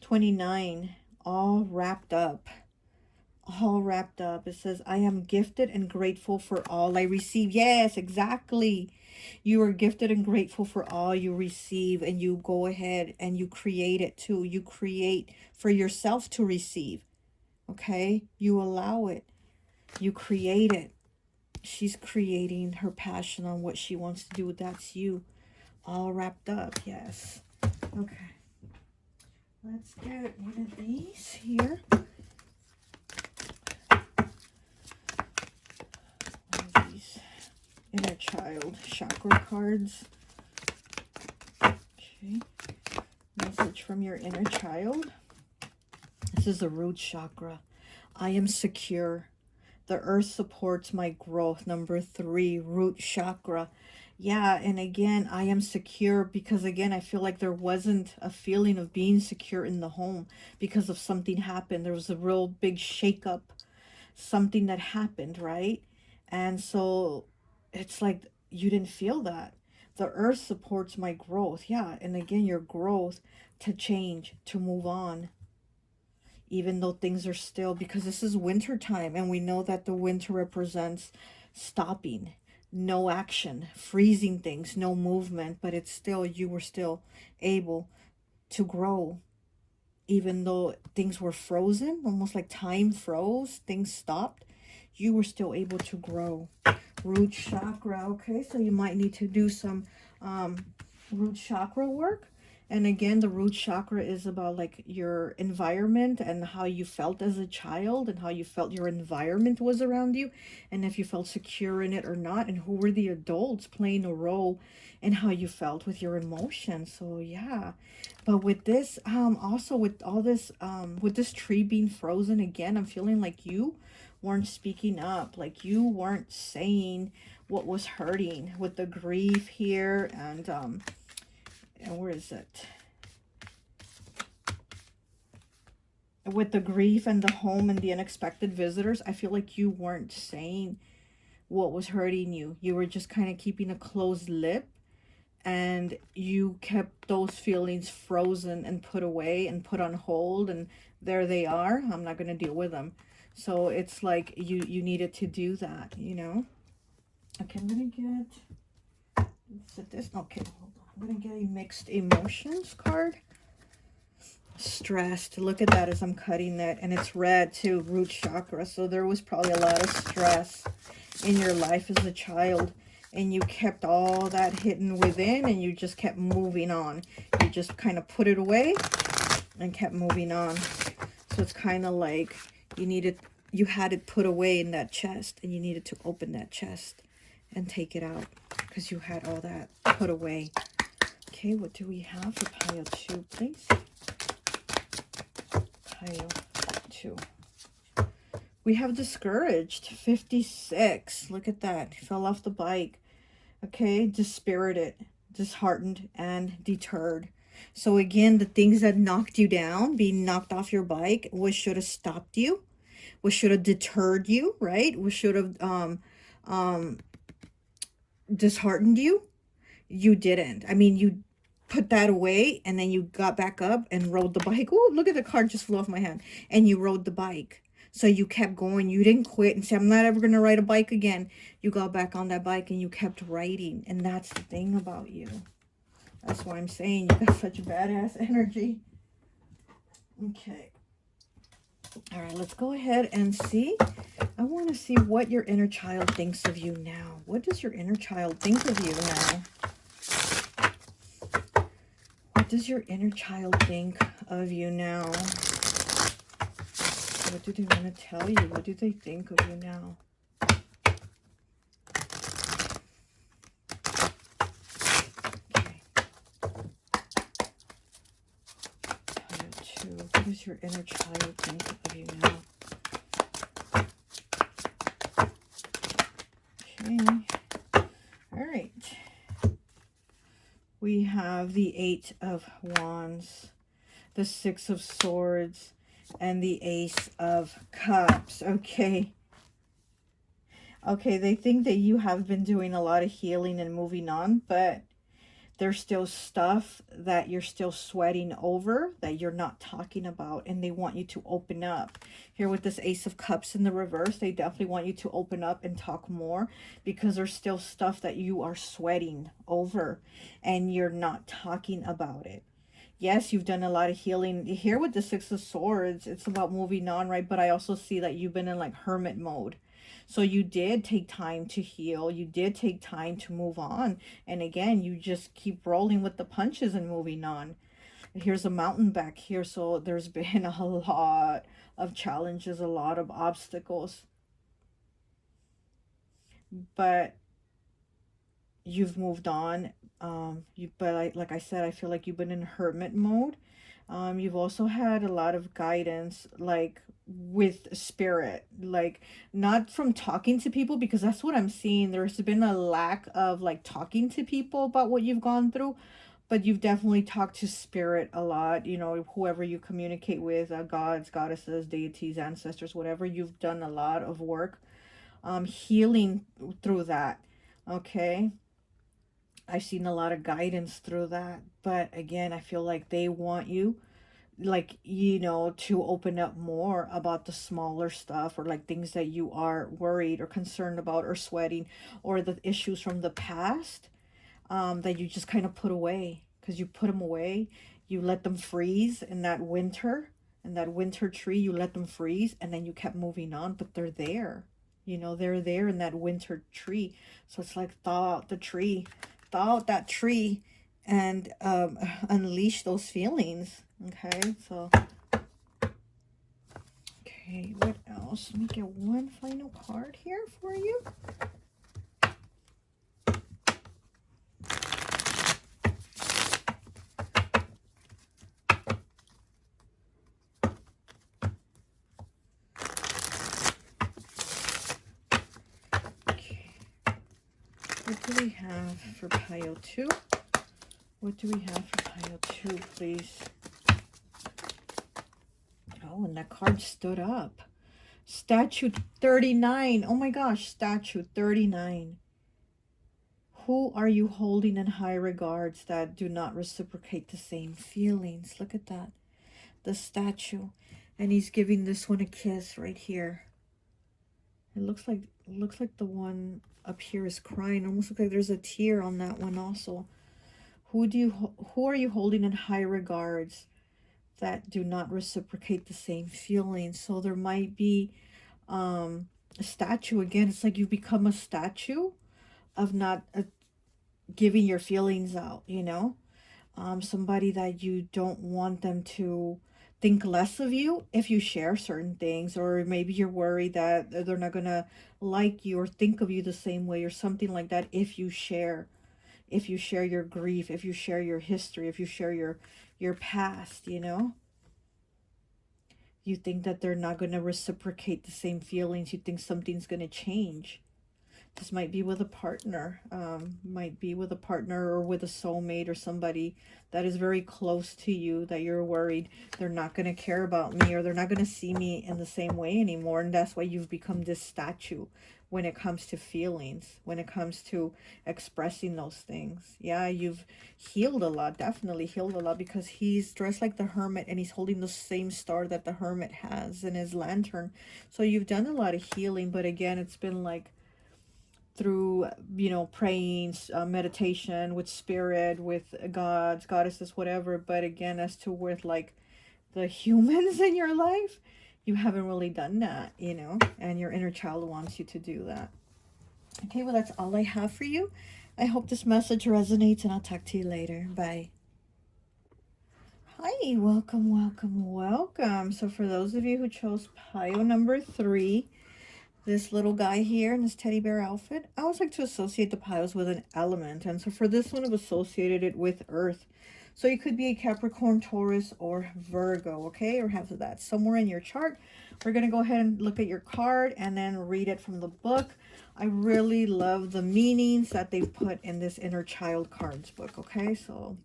29, all wrapped up. All wrapped up. It says, I am gifted and grateful for all I receive. Yes, exactly. You are gifted and grateful for all you receive, and you go ahead and you create it too. You create for yourself to receive. Okay? You allow it. You create it. She's creating her passion on what she wants to do. That's you. All wrapped up. Yes. Okay. Let's get one of these here. Inner child chakra cards. Okay. Message from your inner child. This is the root chakra. I am secure. The earth supports my growth. Number 3, root chakra. Yeah, and again, I am secure because, again, I feel like there wasn't a feeling of being secure in the home because of something happened. There was a real big shakeup, something that happened, right? And so it's like you didn't feel that. The earth supports my growth. Yeah, and again, your growth to change, to move on, even though things are still, because this is winter time and we know that the winter represents stopping, no action, freezing things, no movement, but it's still, you were still able to grow. Even though things were frozen, almost like time froze, things stopped, you were still able to grow. Root chakra. Okay, so you might need to do some root chakra work. And again, the root chakra is about like your environment and how you felt as a child and how you felt your environment was around you, and if you felt secure in it or not, and who were the adults playing a role in how you felt with your emotions. So yeah. But with this, also with all this, with this tree being frozen again, I'm feeling like you weren't speaking up, like you weren't saying what was hurting with the grief here, and where is it? With the grief and the home and the unexpected visitors, I feel like you weren't saying what was hurting you. You were just kind of keeping a closed lip, and you kept those feelings frozen and put away and put on hold, and there they are. I'm not going to deal with them. So it's like you needed to do that, you know? Okay, I'm going to get, is it this? Okay, hold on. I'm going to get a mixed emotions card. Stressed. Look at that as I'm cutting it, and it's red too, root chakra. So there was probably a lot of stress in your life as a child, and you kept all that hidden within, and you just kept moving on. You just kind of put it away and kept moving on. So it's kind of like you had it put away in that chest, and you needed to open that chest and take it out because you had all that put away. Okay, what do we have for pile 2, please? Pile 2. We have discouraged, 56. Look at that. Fell off the bike. Okay, dispirited, disheartened, and deterred. So again, the things that knocked you down, being knocked off your bike, what should have stopped you, what should have deterred you, right? What should have disheartened you, you didn't. I mean, you put that away, and then you got back up and rode the bike. Oh, look at the card just flew off my hand. And you rode the bike. So you kept going. You didn't quit and say, I'm not ever going to ride a bike again. You got back on that bike and you kept riding. And that's the thing about you. That's why I'm saying you got such badass energy. Okay. All right, let's go ahead and see. I want to see what your inner child thinks of you now. What does your inner child think of you now? What does your inner child think of you now? What do they want to tell you? What do they think of you now? Okay. Pile 2. What does your inner child think of you now? Okay. All right. We have the 8 of Wands, the 6 of Swords, and the Ace of Cups. Okay. Okay, they think that you have been doing a lot of healing and moving on, but there's still stuff that you're still sweating over that you're not talking about, and they want you to open up. Here with this Ace of Cups in the reverse, they definitely want you to open up and talk more, because there's still stuff that you are sweating over and you're not talking about it. Yes, you've done a lot of healing. Here with the 6 of Swords, it's about moving on, right? But I also see that you've been in like hermit mode. So you did take time to heal. You did take time to move on. And again, you just keep rolling with the punches and moving on. Here's a mountain back here. So there's been a lot of challenges, a lot of obstacles. But you've moved on. But like I said, I feel like you've been in hermit mode. You've also had a lot of guidance, like with spirit, like not from talking to people, because that's what I'm seeing. There's been a lack of like talking to people about what you've gone through, but you've definitely talked to spirit a lot, you know, whoever you communicate with, gods, goddesses, deities, ancestors, whatever. You've done a lot of work, healing through that. Okay. I've seen a lot of guidance through that, but again, I feel like they want you, like, you know, to open up more about the smaller stuff, or like things that you are worried or concerned about or sweating, or the issues from the past, that you just kind of put away, because you put them away. You let them freeze in that winter, in that winter tree. You let them freeze, and then you kept moving on, but they're there. You know, they're there in that winter tree. So it's like, thaw out the tree, thaw out that tree, and unleash those feelings. Okay, so okay, what else? Let me get one final card here for you. What do we have for pile 2? What do we have for pile 2, please? Oh, and that card stood up. Statue 39. Oh my gosh, statue 39. Who are you holding in high regards that do not reciprocate the same feelings? Look at that. The statue. And he's giving this one a kiss right here. It looks like the one up here is crying. Almost looks like there's a tear on that one also. Who are you holding in high regards that do not reciprocate the same feelings? So there might be a statue again. It's like you become a statue of not giving your feelings out, you know. Somebody that you don't want them to think less of you if you share certain things, or maybe you're worried that they're not gonna like you or think of you the same way or something like that if you share your grief, if you share your history, if you share your past, you know. You think that they're not going to reciprocate the same feelings. You think something's going to change. This might be with a partner, might be with a partner or with a soulmate or somebody that is very close to you, that you're worried they're not going to care about me or they're not going to see me in the same way anymore. And that's why you've become this statue when it comes to feelings, when it comes to expressing those things. Yeah, you've healed a lot, definitely healed a lot, because he's dressed like the hermit and he's holding the same star that the hermit has in his lantern. So you've done a lot of healing, but again, it's been like through, you know, praying, meditation with spirit, with gods, goddesses, whatever. But again, as to with like the humans in your life, you haven't really done that, you know, and your inner child wants you to do that. Okay, well, that's all I have for you. I hope this message resonates, and I'll talk to you later. Bye. Hi, welcome, welcome, welcome. So for those of you who chose pile number 3, this little guy here in this teddy bear outfit, I always like to associate the piles with an element. And so for this one, I've associated it with earth. So you could be a Capricorn, Taurus, or Virgo, okay? Or have that somewhere in your chart. We're going to go ahead and look at your card and then read it from the book. I really love the meanings that they've put in this Inner Child cards book, okay? So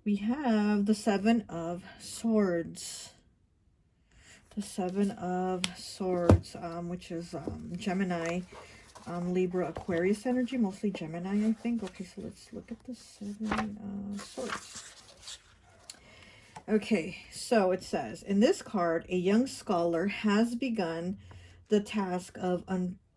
we have the 7 of Swords. The 7 of Swords, which is Gemini, Libra, Aquarius energy, mostly Gemini, I think. Okay, so let's look at the 7 of Swords. Okay, so it says, in this card, a young scholar has begun the task of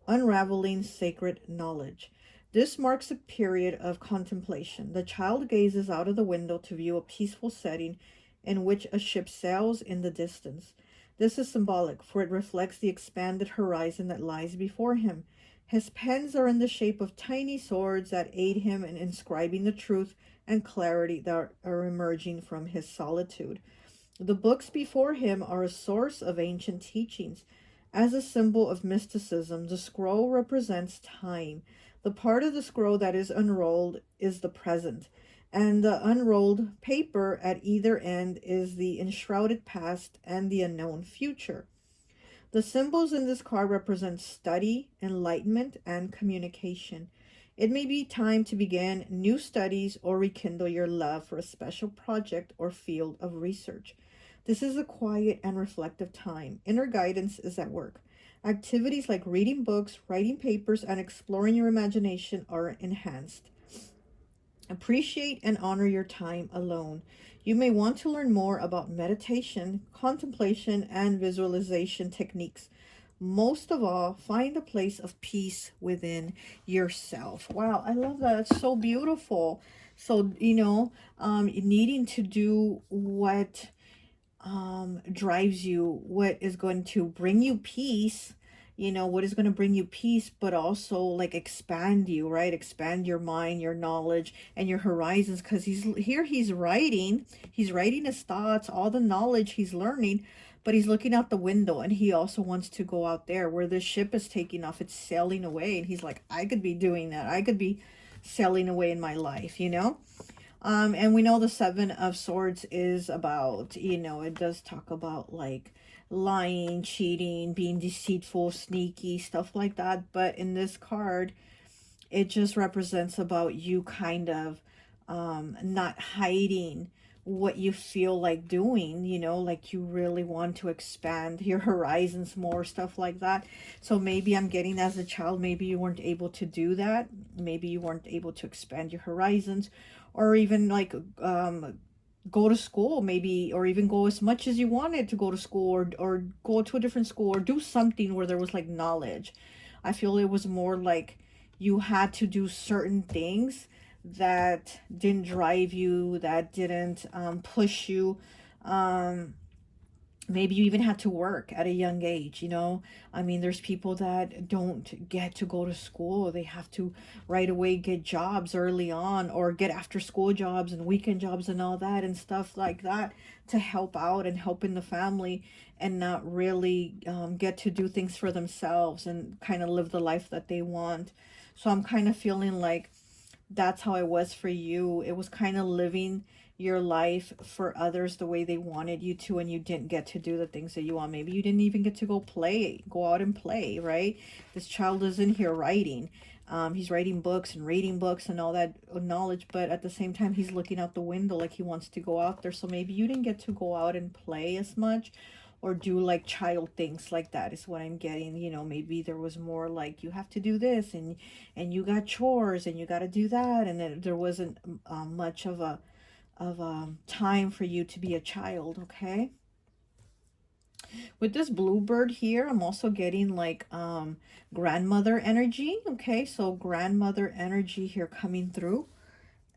unraveling sacred knowledge. This marks a period of contemplation. The child gazes out of the window to view a peaceful setting in which a ship sails in the distance. This is symbolic, for it reflects the expanded horizon that lies before him. His pens are in the shape of tiny swords that aid him in inscribing the truth and clarity that are emerging from his solitude. The books before him are a source of ancient teachings. As a symbol of mysticism, the scroll represents time. The part of the scroll that is unrolled is the present, and the unrolled paper at either end is the enshrouded past and the unknown future. The symbols in this card represent study, enlightenment, and communication. It may be time to begin new studies or rekindle your love for a special project or field of research. This is a quiet and reflective time. Inner guidance is at work. Activities like reading books, writing papers, and exploring your imagination are enhanced. Appreciate and honor your time alone. You may want to learn more about meditation, contemplation, and visualization techniques. Most of all, find a place of peace within yourself. Wow, I love that. It's so beautiful. So, you know, needing to do what drives you, what is going to bring you peace, you know, what is going to bring you peace, but also like expand you, right? Expand your mind, your knowledge, and your horizons. Because he's writing his thoughts, all the knowledge he's learning, but he's looking out the window, and he also wants to go out there where the ship is taking off. It's sailing away, and he's like, I could be doing that. I could be sailing away in my life, you know? And we know the Seven of Swords is about, you know, it does talk about like lying, cheating, being deceitful, sneaky, stuff like that. But in this card, it just represents about you kind of not hiding what you feel like doing, you know, like you really want to expand your horizons more, stuff like that. So maybe I'm getting, as a child, maybe you weren't able to do that. Maybe you weren't able to expand your horizons, or even like go to school, maybe, or even go as much as you wanted to go to school, or go to a different school, or do something where there was like knowledge. I feel it was more like you had to do certain things that didn't drive you, that didn't push you. Maybe you even had to work at a young age, you know. I mean, there's people that don't get to go to school. They have to right away get jobs early on, or get after school jobs and weekend jobs and all that and stuff like that, to help out and help in the family, and not really get to do things for themselves and kind of live the life that they want. So I'm kind of feeling like that's how it was for you. It was kind of living your life for others the way they wanted you to, and you didn't get to do the things that you want. Maybe you didn't even get to go out and play, right? This child is in here writing. He's writing books and reading books and all that knowledge, but at the same time, he's looking out the window like he wants to go out there. So maybe you didn't get to go out and play as much, or do like child things like that, is what I'm getting. You know, maybe there was more like you have to do this, and you got chores and you got to do that, and then there wasn't much of a time for you to be a child. Okay, with this bluebird here, I'm also getting like grandmother energy. Okay, so grandmother energy here coming through.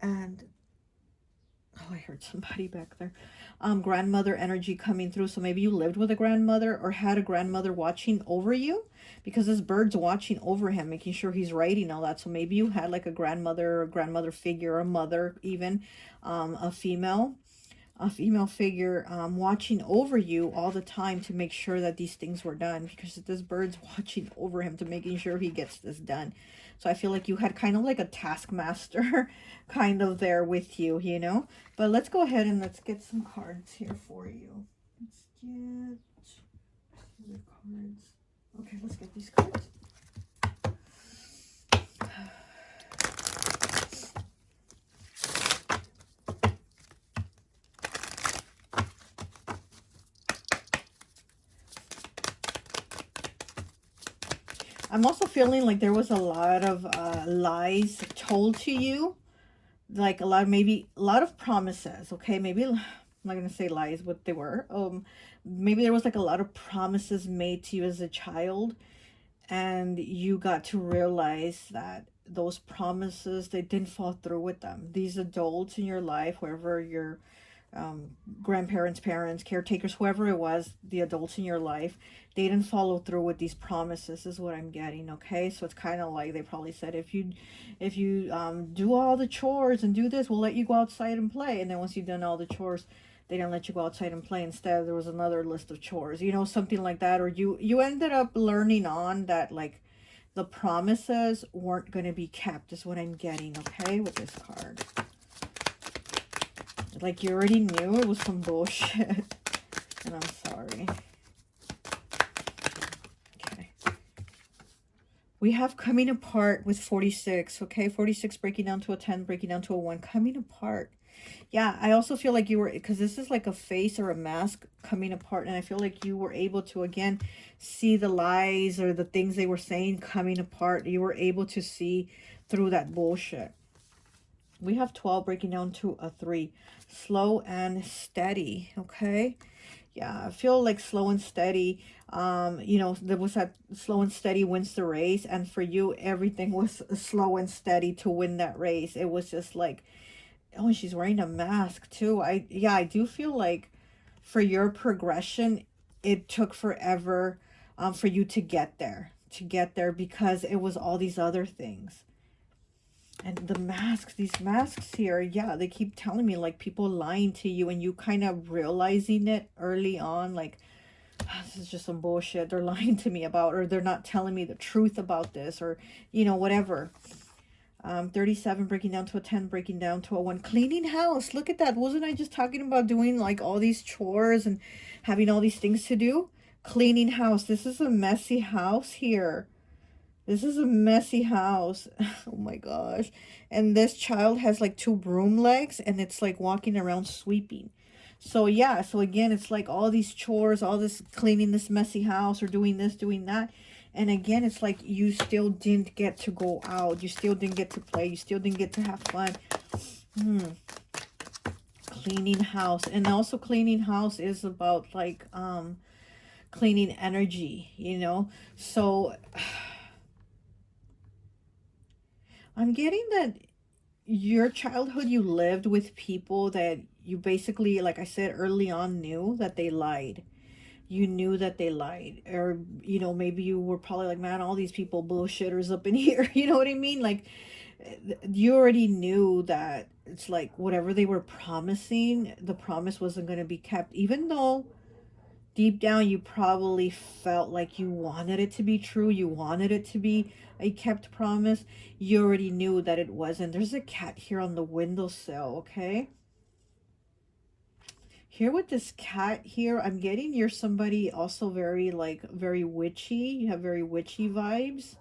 And oh, I heard somebody back there. Grandmother energy coming through. So maybe you lived with a grandmother, or had a grandmother watching over you, because this bird's watching over him, making sure he's writing all that. So maybe you had like a grandmother figure, a mother even, a female figure watching over you all the time to make sure that these things were done, because this bird's watching over him to making sure he gets this done. So I feel like you had kind of like a taskmaster kind of there with you, you know. But let's go ahead and let's get some cards here for you. Let's get other cards. Okay, let's get these cards. I'm also feeling like there was a lot of lies told to you, like maybe a lot of promises. Okay, maybe I'm not gonna say lies, what they were. Maybe there was like a lot of promises made to you as a child, and you got to realize that those promises, they didn't fall through with them. These adults in your life, whoever your grandparents, parents, caretakers, whoever it was, the adults in your life, they didn't follow through with these promises, is what I'm getting. Okay, so it's kind of like they probably said, if you do all the chores and do this, we'll let you go outside and play. And then once you've done all the chores, they didn't let you go outside and play. Instead, there was another list of chores, you know, something like that. Or you ended up learning on that, like, the promises weren't going to be kept, is what I'm getting. Okay, with this card, like you already knew it was some bullshit. And I'm sorry. Okay. We have coming apart with 46. Okay, 46 breaking down to a 10, breaking down to a 1. Coming apart. Yeah, I also feel like you were, because this is like a face or a mask coming apart. And I feel like you were able to, again, see the lies or the things they were saying coming apart. You were able to see through that bullshit. We have 12 breaking down to a 3. Slow and steady. Okay. Yeah, I feel like slow and steady. You know, there was that slow and steady wins the race. And for you, everything was slow and steady to win that race. It was just like, oh, she's wearing a mask too. I do feel like for your progression, it took forever for you to get there, because it was all these other things. And the masks, these masks here, yeah, they keep telling me like people lying to you, and you kind of realizing it early on, like, "Ah, this is just some bullshit they're lying to me about, or they're not telling me the truth about this, or, you know, whatever." 37 breaking down to a 10, breaking down to a 1. Cleaning house. Look at that. Wasn't I just talking about doing like all these chores and having all these things to do? Cleaning house. This is a messy house here. This is a messy house. Oh my gosh. And this child has like 2 broom legs, and it's like walking around sweeping. So yeah, so again, it's like all these chores, all this cleaning this messy house, or doing this, doing that. And again, it's like you still didn't get to go out. You still didn't get to play. You still didn't get to have fun. Cleaning house. And also cleaning house is about like cleaning energy, you know. So I'm getting that your childhood, you lived with people that you basically, like I said early on, knew that they lied. You knew that they lied. Or, you know, maybe you were probably like, man, all these people bullshitters up in here. You know what I mean? Like, you already knew that it's like whatever they were promising, the promise wasn't going to be kept. Even though deep down you probably felt like you wanted it to be true, you wanted it to be a kept promise, you already knew that it wasn't. There's a cat here on the windowsill, okay? Here with this cat here, I'm getting you're somebody also very like very witchy. You have very witchy vibes.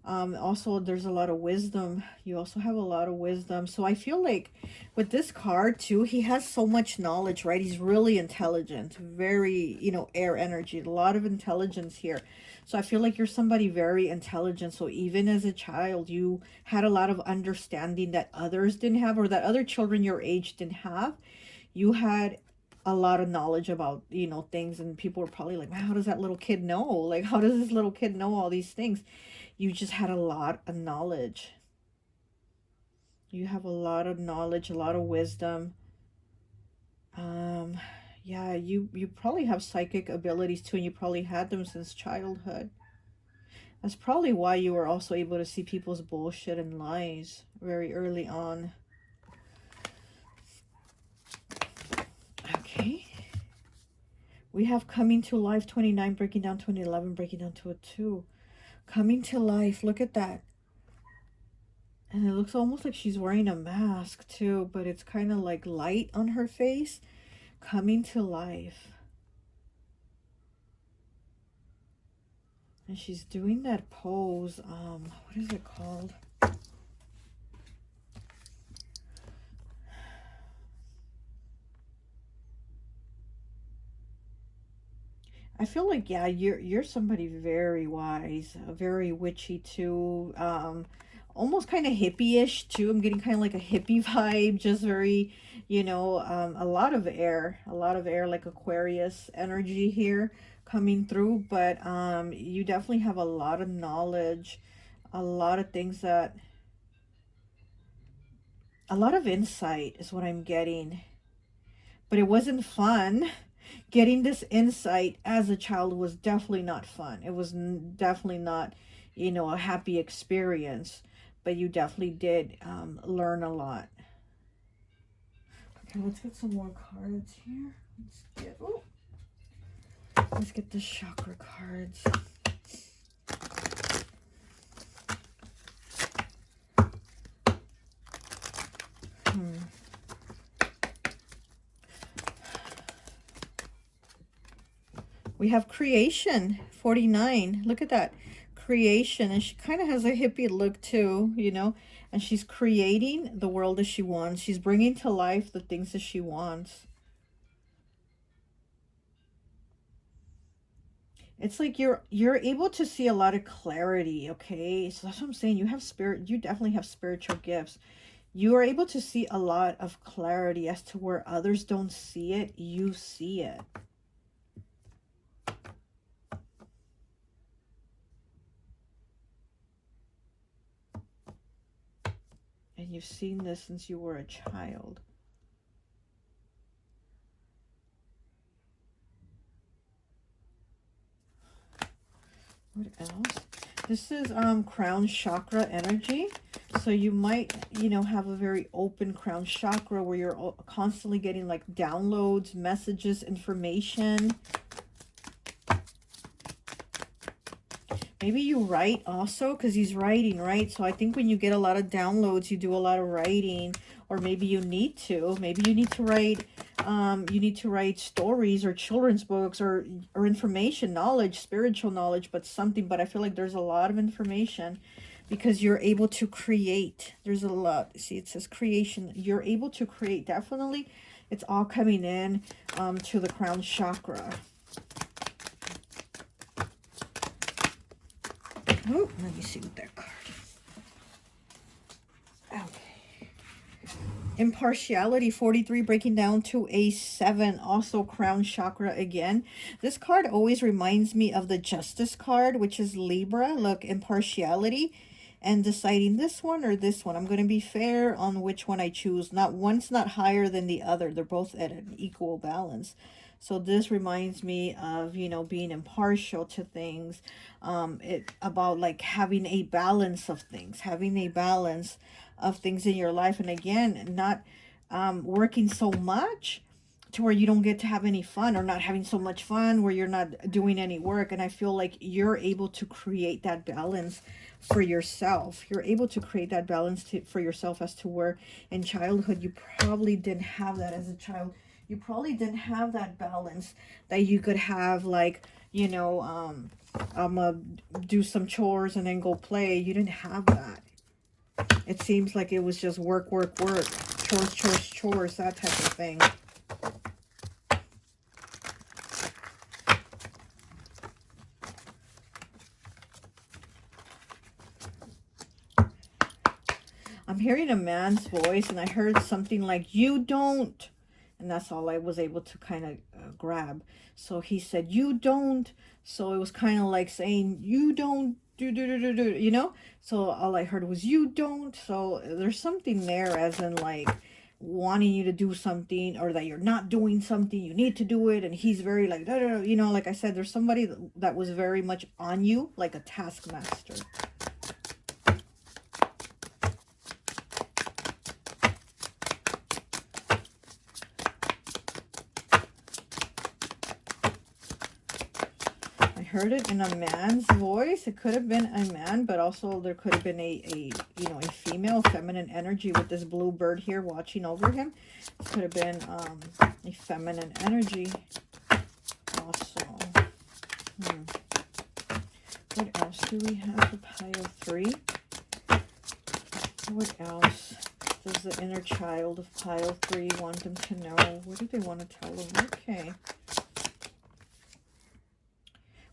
Also there's a lot of wisdom. You also have a lot of wisdom. So I feel like with this card too, he has so much knowledge, right? He's really intelligent, very, you know, air energy, a lot of intelligence here. So I feel like you're somebody very intelligent. So even as a child, you had a lot of understanding that others didn't have, or that other children your age didn't have. You had a lot of knowledge about, you know, things, and people were probably like, man, how does that little kid know? Like, how does this little kid know all these things? You just had a lot of knowledge. You have a lot of knowledge, a lot of wisdom. Um, yeah, you probably have psychic abilities too, and you probably had them since childhood. That's probably why you were also able to see people's bullshit and lies very early on. Okay. We have coming to life 29, breaking down to an 11, breaking down to a 2. Coming to life. Look at that. And it looks almost like she's wearing a mask too, but it's kind of like light on her face. Coming to life. And she's doing that pose. What is it called? I feel like, yeah, you're somebody very wise, very witchy too. Almost kind of hippie-ish too. I'm getting kind of like a hippie vibe, just very, you know, a lot of air, like Aquarius energy here coming through. But you definitely have a lot of knowledge, a lot of things that, a lot of insight is what I'm getting. But it wasn't fun. Getting this insight as a child was definitely not fun. It was definitely not, you know, a happy experience. But you definitely did learn a lot. Okay, let's get some more cards here. Let's get the chakra cards. We have creation, 49. Look at that. Creation. And she kind of has a hippie look too, you know. And she's creating the world as she wants. She's bringing to life the things that she wants. It's like you're able to see a lot of clarity, okay? So that's what I'm saying. You have spirit. You definitely have spiritual gifts. You are able to see a lot of clarity as to where others don't see it. You see it. And you've seen this since you were a child. What else? This is crown chakra energy. So you might, you know, have a very open crown chakra where you're constantly getting like downloads, messages, information. Maybe you write also, because he's writing, right? So I think when you get a lot of downloads, you do a lot of writing, or maybe you need to. Maybe you need to write, stories or children's books or information, knowledge, spiritual knowledge, but something. But I feel like there's a lot of information because you're able to create. There's a lot. See, it says creation. You're able to create. Definitely, it's all coming in to the crown chakra. Oh, let me see with that card. Okay. Impartiality 43 breaking down to a 7. Also crown chakra again. This card always reminds me of the Justice card, which is Libra. Look, impartiality and deciding this one or this one. I'm going to be fair on which one I choose. Not one's not higher than the other. They're both at an equal balance. So this reminds me of, you know, being impartial to things. About like having a balance of things, having a balance of things in your life. And again, not working so much to where you don't get to have any fun, or not having so much fun where you're not doing any work. And I feel like you're able to create that balance for yourself. You're able to create that balance for yourself, as to where in childhood you probably didn't have that. As a child, you probably didn't have that balance that you could have, like, you know, I'm gonna do some chores and then go play. You didn't have that. It seems like it was just work, work, work, chores, chores, chores, that type of thing. I'm hearing a man's voice, and I heard something like, you don't. And that's all I was able to kind of grab. So he said, you don't. So it was kind of like saying, you don't do, you know? So all I heard was, you don't. So there's something there, as in like wanting you to do something, or that you're not doing something, you need to do it. And he's very like, you know, like I said, there's somebody that was very much on you, like a taskmaster. Heard it in a man's voice. It could have been a man, but also there could have been a you know, a female, feminine energy with this blue bird here watching over him. It could have been a feminine energy also. What else do we have for pile 3? What else does the inner child of pile 3 want them to know? What do they want to tell them? Okay.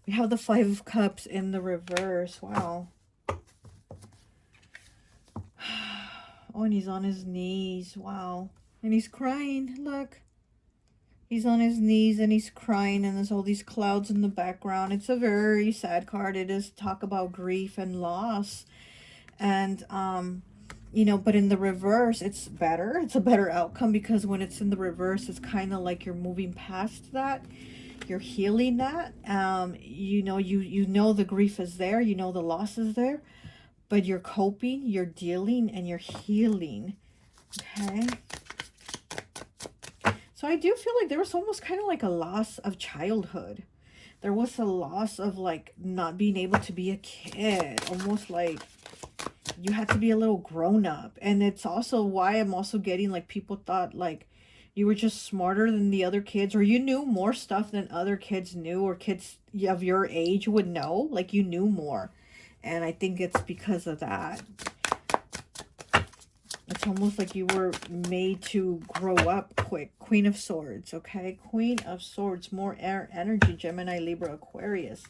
We have the 5 of Cups in the reverse. Wow. Oh, and he's on his knees. Wow. And he's crying. Look. He's on his knees and he's crying, and there's all these clouds in the background. It's a very sad card. It is talk about grief and loss. And, you know, but in the reverse, it's better. It's a better outcome, because when it's in the reverse, it's kind of like you're moving past that. You're healing that. You know, you know the grief is there, you know the loss is there, but you're coping, you're dealing, and you're healing. Okay. So I do feel like there was almost kind of like a loss of childhood. There was a loss of like not being able to be a kid, almost like you had to be a little grown up. And it's also why I'm also getting like people thought like you were just smarter than the other kids, or you knew more stuff than other kids knew, or kids of your age would know. Like you knew more. And I think it's because of that. It's almost like you were made to grow up quick. Queen of Swords, okay? Queen of Swords, more air energy, Gemini, Libra, Aquarius.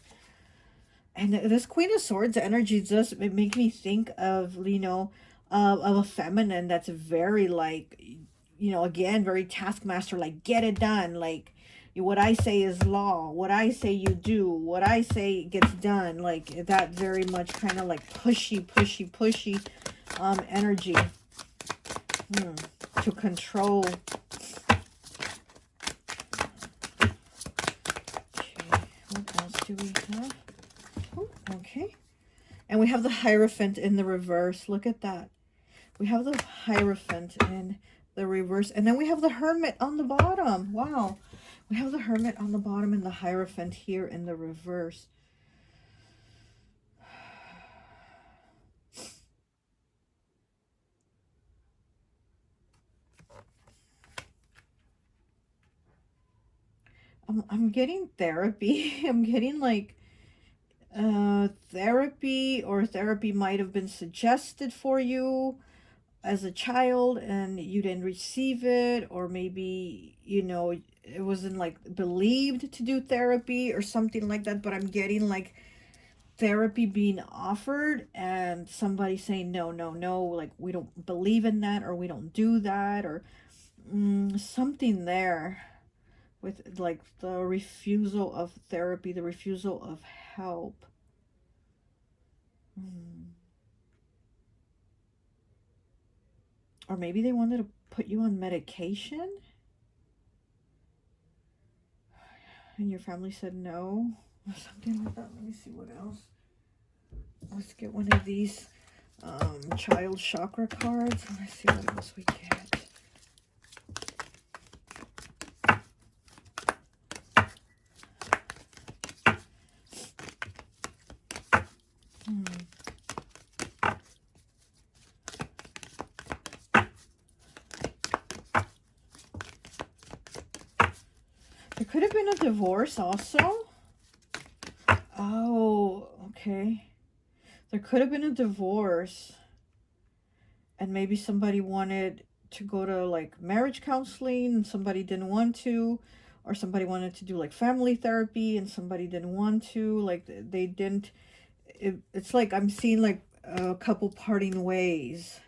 And this Queen of Swords energy does make me think of, you know, of a feminine that's very like, you know, again, very taskmaster, like get it done. Like what I say is law. What I say you do. What I say gets done. Like that very much kind of like pushy energy. To control. Okay, what else do we have? Oh, Okay. And we have the Hierophant in the reverse. Look at that. We have the Hierophant in the reverse. And then we have the Hermit on the bottom. Wow. We have the Hermit on the bottom and the Hierophant here in the reverse. I'm getting therapy. I'm getting like therapy, or therapy might have been suggested for you as a child and you didn't receive it, or maybe, you know, it wasn't like believed to do therapy or something like that. But I'm getting like therapy being offered and somebody saying no, no, no, like we don't believe in that, or we don't do that, or something there with like the refusal of therapy, the refusal of help. Or maybe they wanted to put you on medication and your family said no, or something like that. Let me see what else. Let's get one of these child chakra cards. Let's see what else we get. There could have been a divorce also. Oh, okay. There could have been a divorce. And maybe somebody wanted to go to like marriage counseling and somebody didn't want to. Or somebody wanted to do like family therapy and somebody didn't want to. Like they didn't. It's like I'm seeing like a couple parting ways.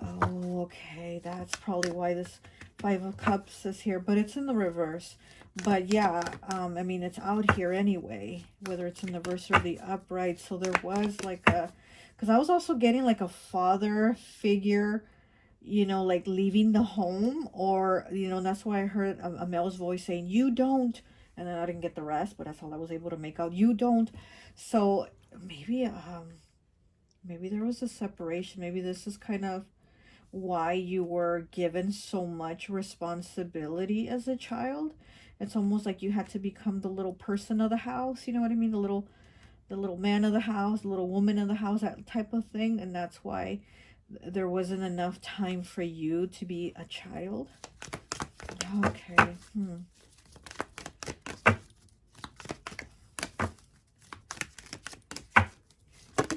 Oh, okay. That's probably why this Five of Cups is here, but it's in the reverse. But yeah, I mean, it's out here anyway, whether it's in the reverse or the upright. So there was like a, because I was also getting like a father figure, you know, like leaving the home, or, you know, that's why I heard a male's voice saying, you don't, and then I didn't get the rest, but that's all I was able to make out. You don't. So maybe there was a separation. Maybe this is kind of why you were given so much responsibility as a child. It's almost like you had to become the little person of the house, you know what I mean? The little man of the house, the little woman of the house, that type of thing. And that's why there wasn't enough time for you to be a child. Okay.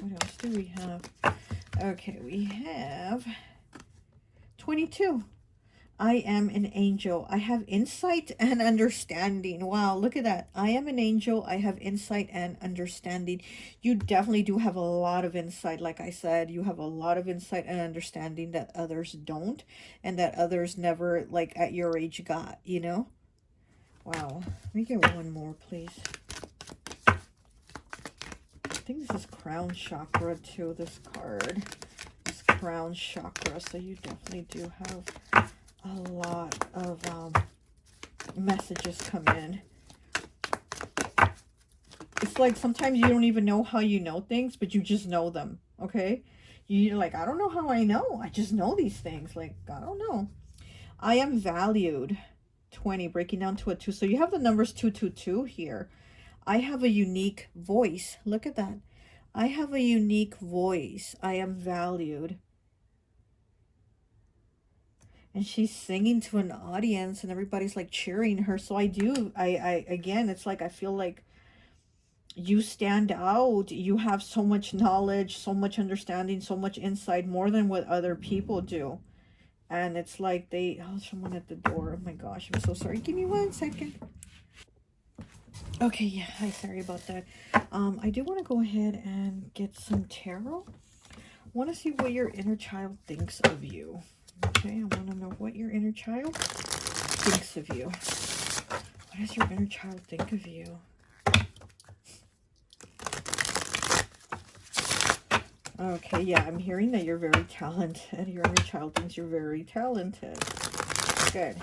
What else do we have? Okay, we have 22. I am an angel. I have insight and understanding. Wow, look at that. I am an angel. I have insight and understanding. You definitely do have a lot of insight. Like I said, you have a lot of insight and understanding that others don't, and that others never, like at your age, got, you know? Wow. Let me get one more, please. I think this is crown chakra too, this card. This crown chakra. So you definitely do have a lot of messages come in. It's like sometimes you don't even know how you know things, but you just know them, okay? You're like, I don't know how I know. I just know these things. Like, I don't know. I am valued. 20, breaking down to a 2. So you have the numbers 222 here. I have a unique voice. Look at that. I have a unique voice. I am valued. And she's singing to an audience and everybody's like cheering her. So I again, it's like I feel like you stand out. You have so much knowledge, so much understanding, so much insight, more than what other people do. And it's like someone at the door. Oh my gosh, I'm so sorry. Give me 1 second. Okay, yeah, hi, sorry about that. I do want to go ahead and get some tarot. I want to see what your inner child thinks of you. Okay, I want to know what your inner child thinks of you. What does your inner child think of you? Okay, yeah, I'm hearing that you're very talented. Your inner child thinks you're very talented. Good.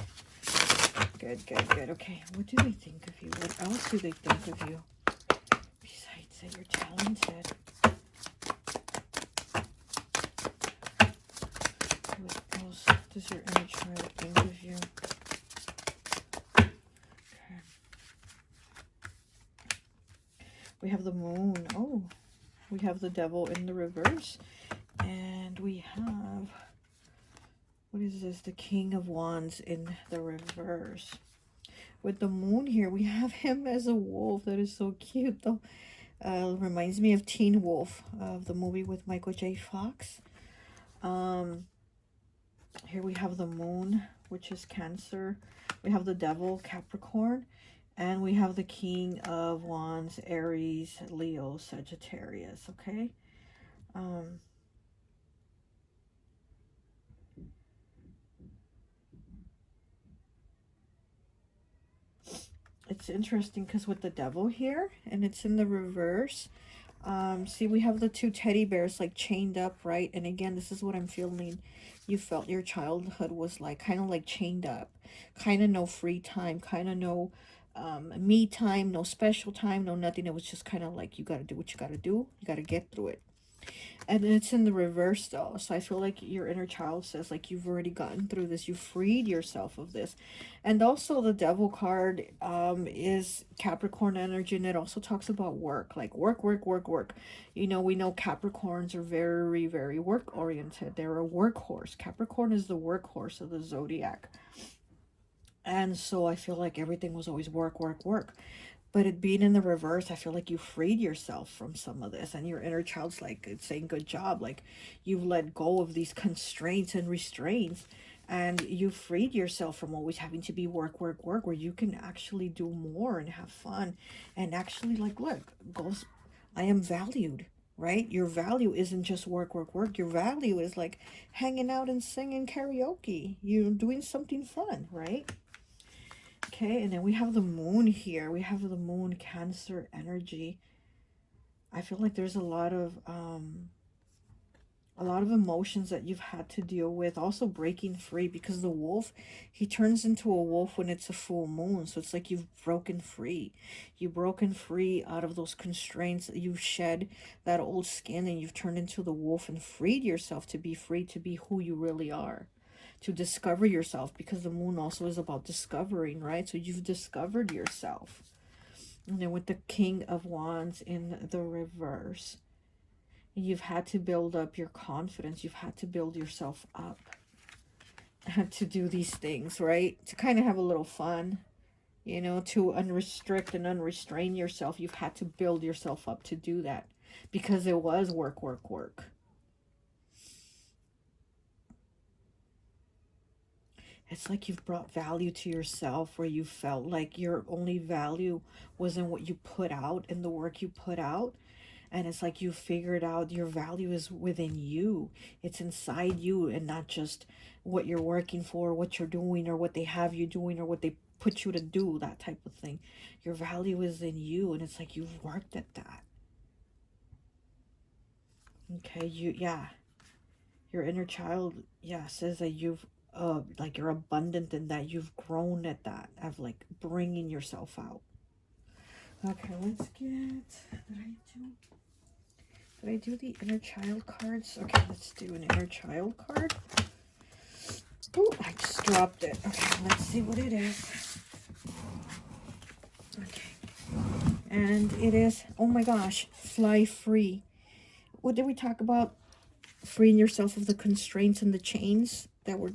Good, good, good. Okay, what do they think of you? What else do they think of you besides say you're talented. What else does your inner child think of you? Okay. We have the moon. Oh, we have the devil in the reverse. And we have, what is this? The King of Wands in the reverse. With the moon here, we have him as a wolf. That is so cute, though. Reminds me of Teen Wolf, of the movie with Michael J. Fox. Here we have the moon, which is Cancer. We have the devil, Capricorn. And we have the King of Wands, Aries, Leo, Sagittarius, okay? It's interesting because with the devil here, and it's in the reverse, see, we have the two teddy bears like chained up, right? And again, this is what I'm feeling. You felt your childhood was like kind of like chained up, kind of no free time, kind of no me time, no special time, no nothing. It was just kind of like you got to do what you got to do. You got to get through it. And it's in the reverse though. So I feel like your inner child says like you've already gotten through this. You freed yourself of this. And also the devil card is Capricorn energy. And it also talks about work. Like work, work, work, work. You know, we know Capricorns are very, very work oriented. They're a workhorse. Capricorn is the workhorse of the zodiac. And so I feel like everything was always work, work, work. But it being in the reverse, I feel like you freed yourself from some of this. And your inner child's like, it's saying, good job. Like, you've let go of these constraints and restraints. And you freed yourself from always having to be work, work, work. Where you can actually do more and have fun. And actually, like, look, goes, I am valued, right? Your value isn't just work, work, work. Your value is like hanging out and singing karaoke. You're doing something fun, right? Okay, and then we have the moon here. We have the moon, Cancer energy. I feel like there's a lot of emotions that you've had to deal with. Also breaking free, because the wolf, he turns into a wolf when it's a full moon. So it's like you've broken free. You've broken free out of those constraints. You've shed that old skin and you've turned into the wolf and freed yourself to be free, to be who you really are. To discover yourself, because the moon also is about discovering, right? So you've discovered yourself. And then with the King of Wands in the reverse, you've had to build up your confidence. You've had to build yourself up to do these things, right? To kind of have a little fun, you know, to unrestrict and unrestrain yourself. You've had to build yourself up to do that, because it was work, work, work. It's like you've brought value to yourself, where you felt like your only value was in what you put out and the work you put out. And it's like you figured out your value is within you. It's inside you, and not just what you're working for, what you're doing, or what they have you doing, or what they put you to do, that type of thing. Your value is in you, and it's like you've worked at that. Okay, your inner child, says that you've like you're abundant in that. You've grown at that, of like bringing yourself out. Okay, let's get, did I do the inner child cards? Okay, let's do an inner child card. Oh, I just dropped it. Okay, let's see what it is. Okay, and it is, oh my gosh, fly free. What did we talk about? Freeing yourself of the constraints and the chains that were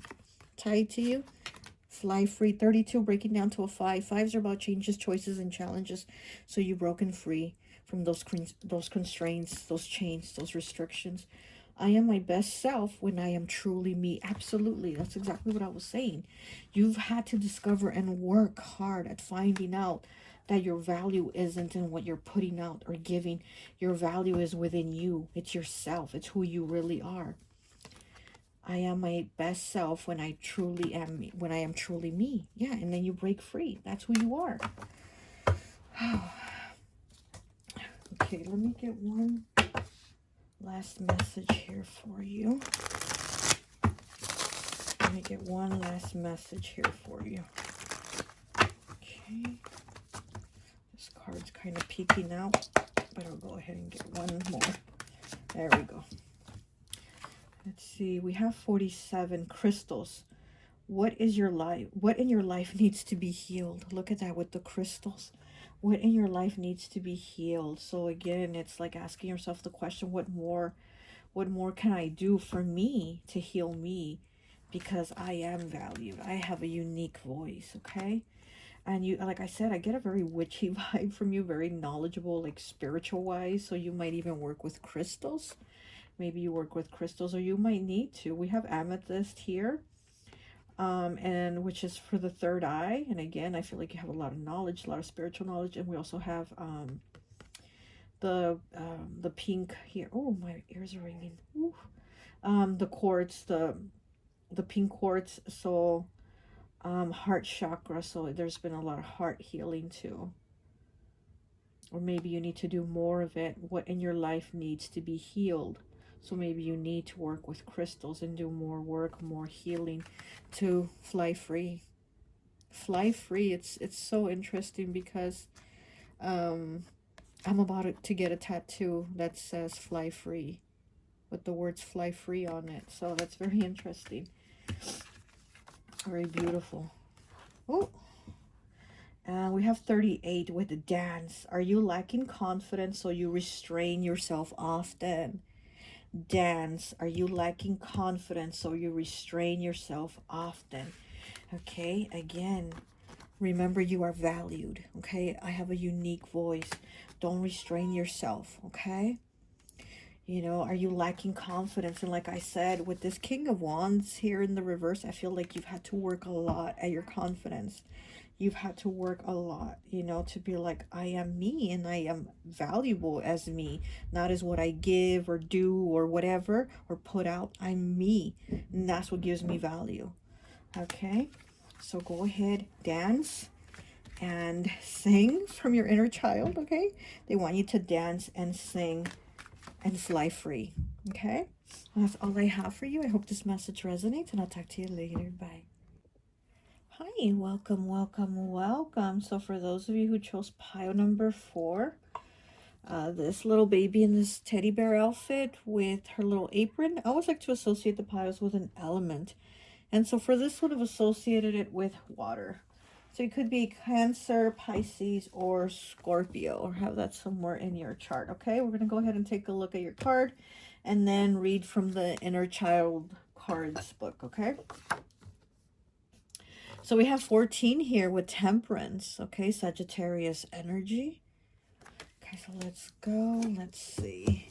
tied to you. Fly free. 32, breaking down to a 5. 5s are about changes, choices, and challenges. So you've broken free from those constraints, those chains, those restrictions. I am my best self when I am truly me. Absolutely. That's exactly what I was saying. You've had to discover and work hard at finding out that your value isn't in what you're putting out or giving. Your value is within you. It's yourself. It's who you really are. I am my best self when I truly am me, when I am truly me. Yeah, and then you break free. That's who you are. Okay, let me get one last message here for you. Let me get one last message here for you. Okay. This card's kind of peeking out. but I'll go ahead and get one more. There we go. Let's see. We have 47 crystals. What is your life? What in your life needs to be healed? Look at that with the crystals. What in your life needs to be healed? So again, it's like asking yourself the question, what more can I do for me to heal me? Because I am valued. I have a unique voice, okay? And you, like I said, I get a very witchy vibe from you, very knowledgeable, like spiritual wise. So you might even work with crystals. Maybe you work with crystals, or you might need to. We have amethyst here, and which is for the third eye. And again, I feel like you have a lot of knowledge, a lot of spiritual knowledge. And we also have the pink here. Oh, my ears are ringing. Ooh. The quartz, the pink quartz. So heart chakra. So there's been a lot of heart healing too. Or maybe you need to do more of it. What in your life needs to be healed? So maybe you need to work with crystals and do more work, more healing to fly free. Fly free. It's so interesting because I'm about to get a tattoo that says fly free with the words fly free on it. So that's very interesting. Very beautiful. Oh, we have 38 with the dance. Are you lacking confidence, so you restrain yourself often? Dance. Are you lacking confidence, so you restrain yourself often? Okay, again, remember you are valued. Okay, I have a unique voice. Don't restrain yourself. Okay, you know, are you lacking confidence? And like I said, with this King of Wands here in the reverse, I feel like you've had to work a lot at your confidence. You've had to work a lot, you know, to be like, I am me and I am valuable as me, not as what I give or do or whatever or put out. I'm me, and that's what gives me value. Okay, so go ahead, dance and sing from your inner child. Okay, they want you to dance and sing and fly free. Okay, well, that's all I have for you. I hope this message resonates, and I'll talk to you later. Bye. Hi, welcome, welcome, welcome. So for those of you who chose pile number 4, this little baby in this teddy bear outfit with her little apron, I always like to associate the piles with an element. And so for this one, I've associated it with water. So it could be Cancer, Pisces, or Scorpio, or have that somewhere in your chart. Okay, we're going to go ahead and take a look at your card and then read from the Inner Child cards book, okay? So we have 14 here with Temperance, okay, Sagittarius energy. Okay, so let's go. Let's see.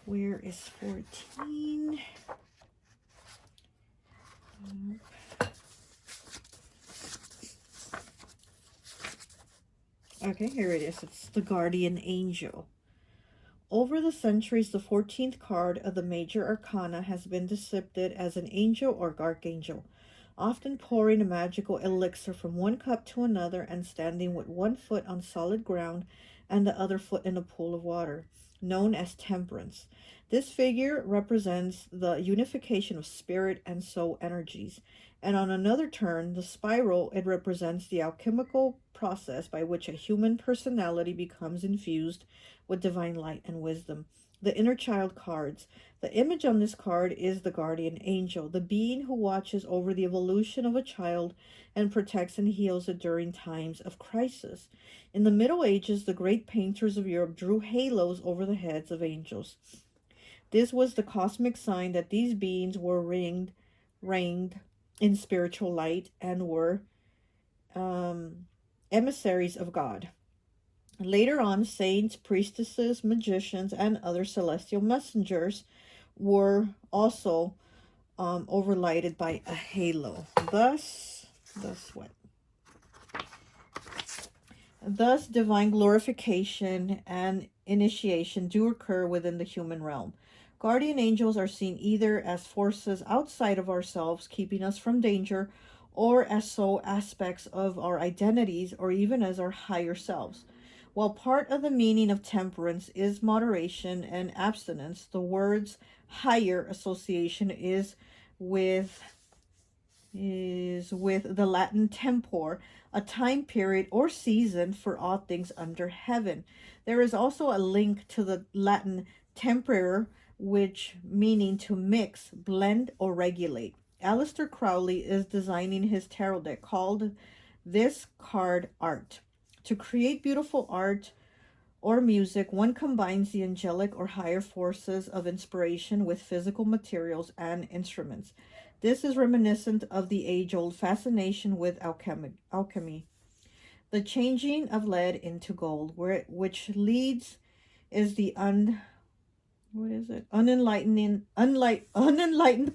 Where is 14? Okay, here it is. It's the Guardian Angel. Over the centuries, the 14th card of the Major Arcana has been depicted as an angel or archangel, often pouring a magical elixir from one cup to another and standing with one foot on solid ground and the other foot in a pool of water, known as Temperance. This figure represents the unification of spirit and soul energies, and on another turn, the spiral, it represents the alchemical process by which a human personality becomes infused with divine light and wisdom. The Inner Child cards. The image on this card is the Guardian Angel, the being who watches over the evolution of a child and protects and heals it during times of crisis. In the Middle Ages, the great painters of Europe drew halos over the heads of angels. This was the cosmic sign that these beings were reigned in spiritual light and were emissaries of God. Later on, saints, priestesses, magicians, and other celestial messengers were also overlighted by a halo. Thus what? Thus, divine glorification and initiation do occur within the human realm. Guardian angels are seen either as forces outside of ourselves, keeping us from danger, or as soul aspects of our identities, or even as our higher selves. While part of the meaning of temperance is moderation and abstinence, the word's higher association is with the Latin tempor, a time period or season for all things under heaven. There is also a link to the Latin temper, which meaning to mix, blend, or regulate. Aleister Crowley is designing his tarot deck called This Card Art. To create beautiful art or music, one combines the angelic or higher forces of inspiration with physical materials and instruments. This is reminiscent of the age-old fascination with alchemy. The changing of lead into gold, which leads is the what is it? Unenlightened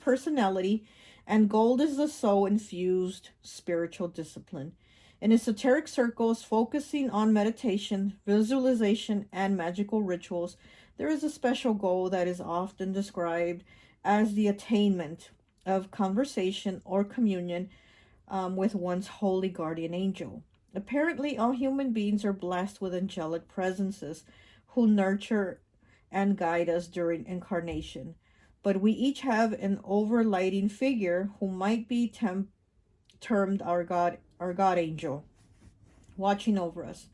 personality, and gold is the soul infused spiritual discipline. In esoteric circles focusing on meditation, visualization, and magical rituals, there is a special goal that is often described as the attainment of conversation or communion with one's holy guardian angel. Apparently, all human beings are blessed with angelic presences who nurture and guide us during incarnation. But we each have an overlighting figure who might be termed our God angel, watching over us.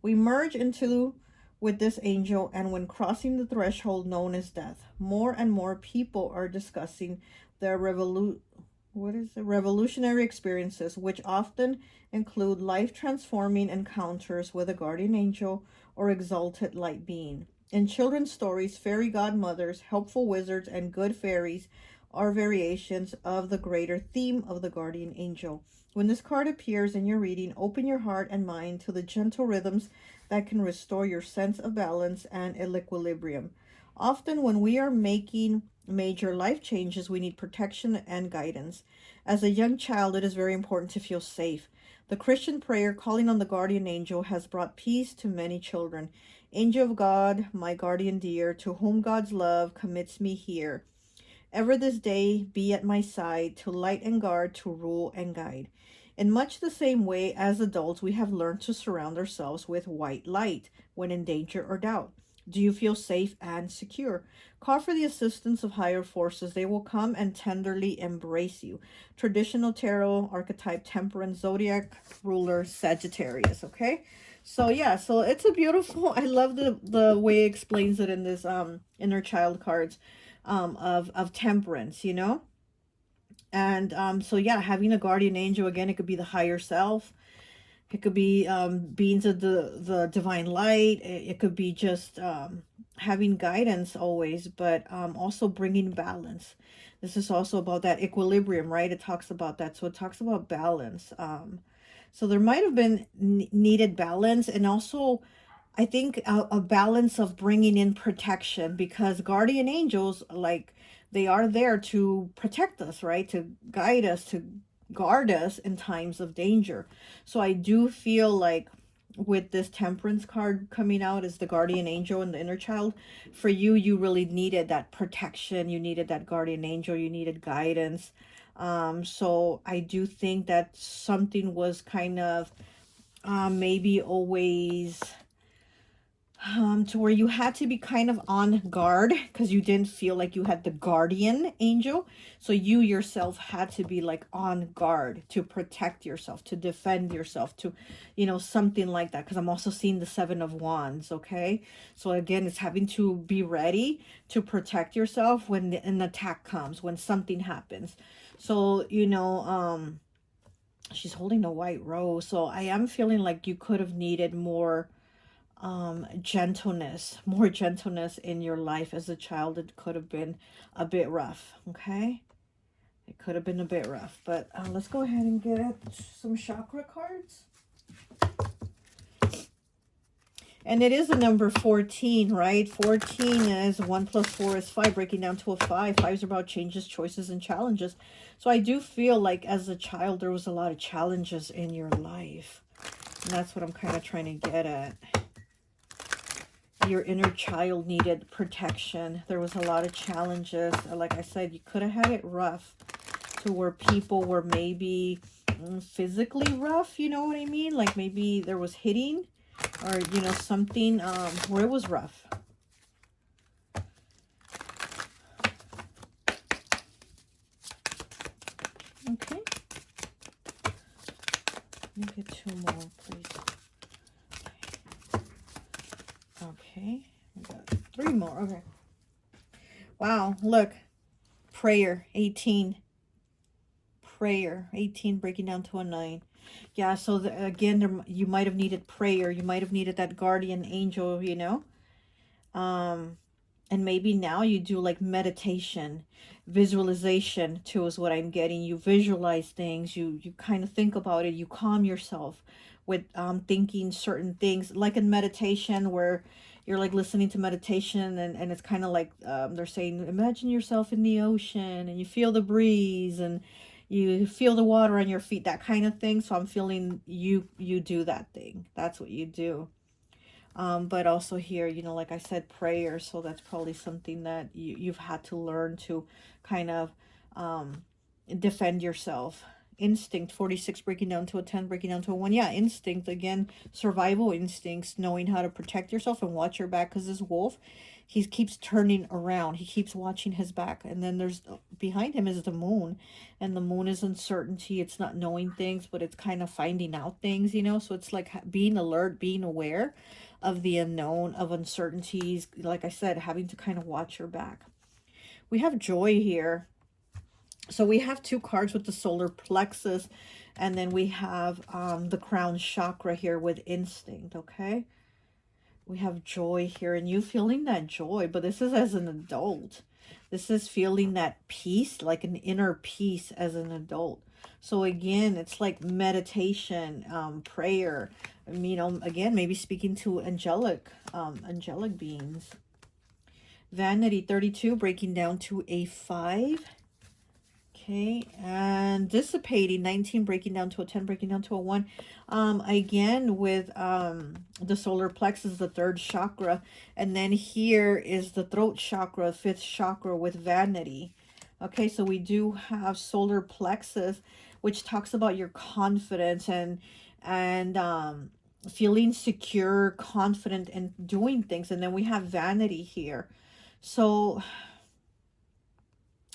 We merge into with this angel, and when crossing the threshold known as death, more and more people are discussing their revolutionary experiences, which often include life-transforming encounters with a guardian angel or exalted light being. In children's stories, fairy godmothers, helpful wizards, and good fairies are variations of the greater theme of the guardian angel. When this card appears in your reading, open your heart and mind to the gentle rhythms that can restore your sense of balance and equilibrium. Often when we are making major life changes, we need protection and guidance. As a young child, it is very important to feel safe. The Christian prayer calling on the guardian angel has brought peace to many children. Angel of God, my guardian dear, to whom God's love commits me here. Ever this day be at my side, to light and guard, to rule and guide. In much the same way as adults, we have learned to surround ourselves with white light when in danger or doubt. Do you feel safe and secure? Call for the assistance of higher forces. They will come and tenderly embrace you. Traditional tarot archetype, temperance, zodiac ruler, Sagittarius. Okay, so yeah, so it's a beautiful, I love the way it explains it in this inner child cards of temperance, you know. And so yeah, having a guardian angel, again, it could be the higher self, it could be beings of the divine light. It could be just having guidance always, but also bringing balance. This is also about that equilibrium, right? It talks about that. So it talks about balance. So there might have been needed balance, and also I think a balance of bringing in protection, because guardian angels, like, they are there to protect us, right? To guide us, to guard us in times of danger. So I do feel like with this temperance card coming out as the guardian angel and the inner child, for you, you really needed that protection. You needed that guardian angel. You needed guidance. So I do think that something was kind of maybe always to where you had to be kind of on guard because you didn't feel like you had the guardian angel. So you yourself had to be like on guard to protect yourself, to defend yourself, to, you know, something like that. Because I'm also seeing the Seven of Wands, okay? So again, it's having to be ready to protect yourself when an attack comes, when something happens. So, you know, she's holding a white rose. So I am feeling like you could have needed more gentleness, more gentleness in your life as a child. It could have been a bit rough, okay? It could have been a bit rough, but let's go ahead and get some chakra cards. And it is a number 14, right? 14 is 1 plus 4 is 5, breaking down to a 5. 5 is about changes, choices, and challenges. So I do feel like as a child, there was a lot of challenges in your life. And that's what I'm kind of trying to get at. Your inner child needed protection. There was a lot of challenges. Like I said, you could have had it rough to where people were maybe physically rough, you know what I mean? Like maybe there was hitting or, you know, something where it was rough. Okay. Let me get 2 more, please. All Okay, we got 3 more. Okay. Wow, look. Prayer, 18. Prayer, 18, breaking down to a 9. Yeah, so again, you might have needed prayer. You might have needed that guardian angel, you know. And maybe now you do like meditation, visualization too is what I'm getting. You visualize things, you kind of think about it, you calm yourself with thinking certain things, like in meditation where you're like listening to meditation, and it's kind of like they're saying, imagine yourself in the ocean and you feel the breeze and you feel the water on your feet, that kind of thing. So I'm feeling you do that thing. That's what you do. But also here, you know, like I said, prayer. So that's probably something that you've had to learn to kind of defend yourself. Instinct, 46, breaking down to a 10, breaking down to a 1. Yeah, instinct, again, survival instincts, knowing how to protect yourself and watch your back. Because this wolf, he keeps turning around. He keeps watching his back. And then there's, behind him is the moon. And the moon is uncertainty. It's not knowing things, but it's kind of finding out things, you know. So it's like being alert, being aware of the unknown, of uncertainties. Like I said, having to kind of watch your back. We have joy here. So we have 2 cards with the solar plexus, and then we have the crown chakra here with instinct, okay? We have joy here, and you feeling that joy, but this is as an adult. This is feeling that peace, like an inner peace as an adult. So again, it's like meditation, prayer, you know, again, maybe speaking to angelic beings. Vanity, 32, breaking down to a 5. Okay, and dissipating, 19, breaking down to a 10, breaking down to a 1. Again, with the solar plexus, the 3rd chakra. And then here is the throat chakra, 5th chakra with vanity. Okay, so we do have solar plexus, which talks about your confidence and feeling secure, confident, and doing things. And then we have vanity here. So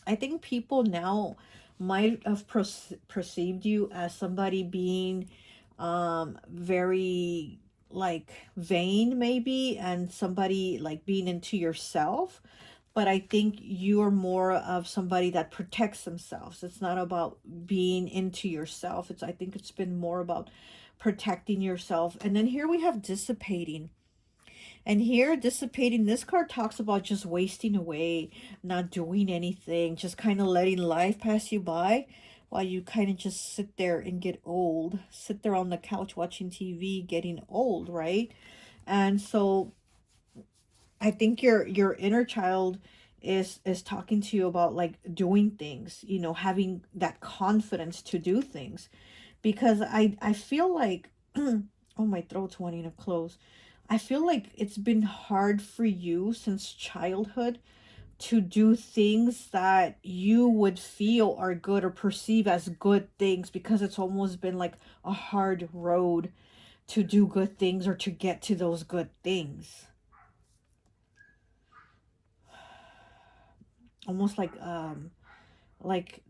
I think people now might have perceived you as somebody being very like vain maybe, and somebody like being into yourself. But I think you are more of somebody that protects themselves. It's not about being into yourself. I think it's been more about protecting yourself. And then here we have dissipating. And here, dissipating, this card talks about just wasting away, not doing anything, just kind of letting life pass you by while you kind of just sit there and get old. Sit there on the couch watching TV, getting old, right? And so I think your inner child is talking to you about like doing things, you know, having that confidence to do things. Because I feel like, oh, my throat's wanting to close. I feel like it's been hard for you since childhood to do things that you would feel are good or perceive as good things, because it's almost been like a hard road to do good things or to get to those good things. Almost like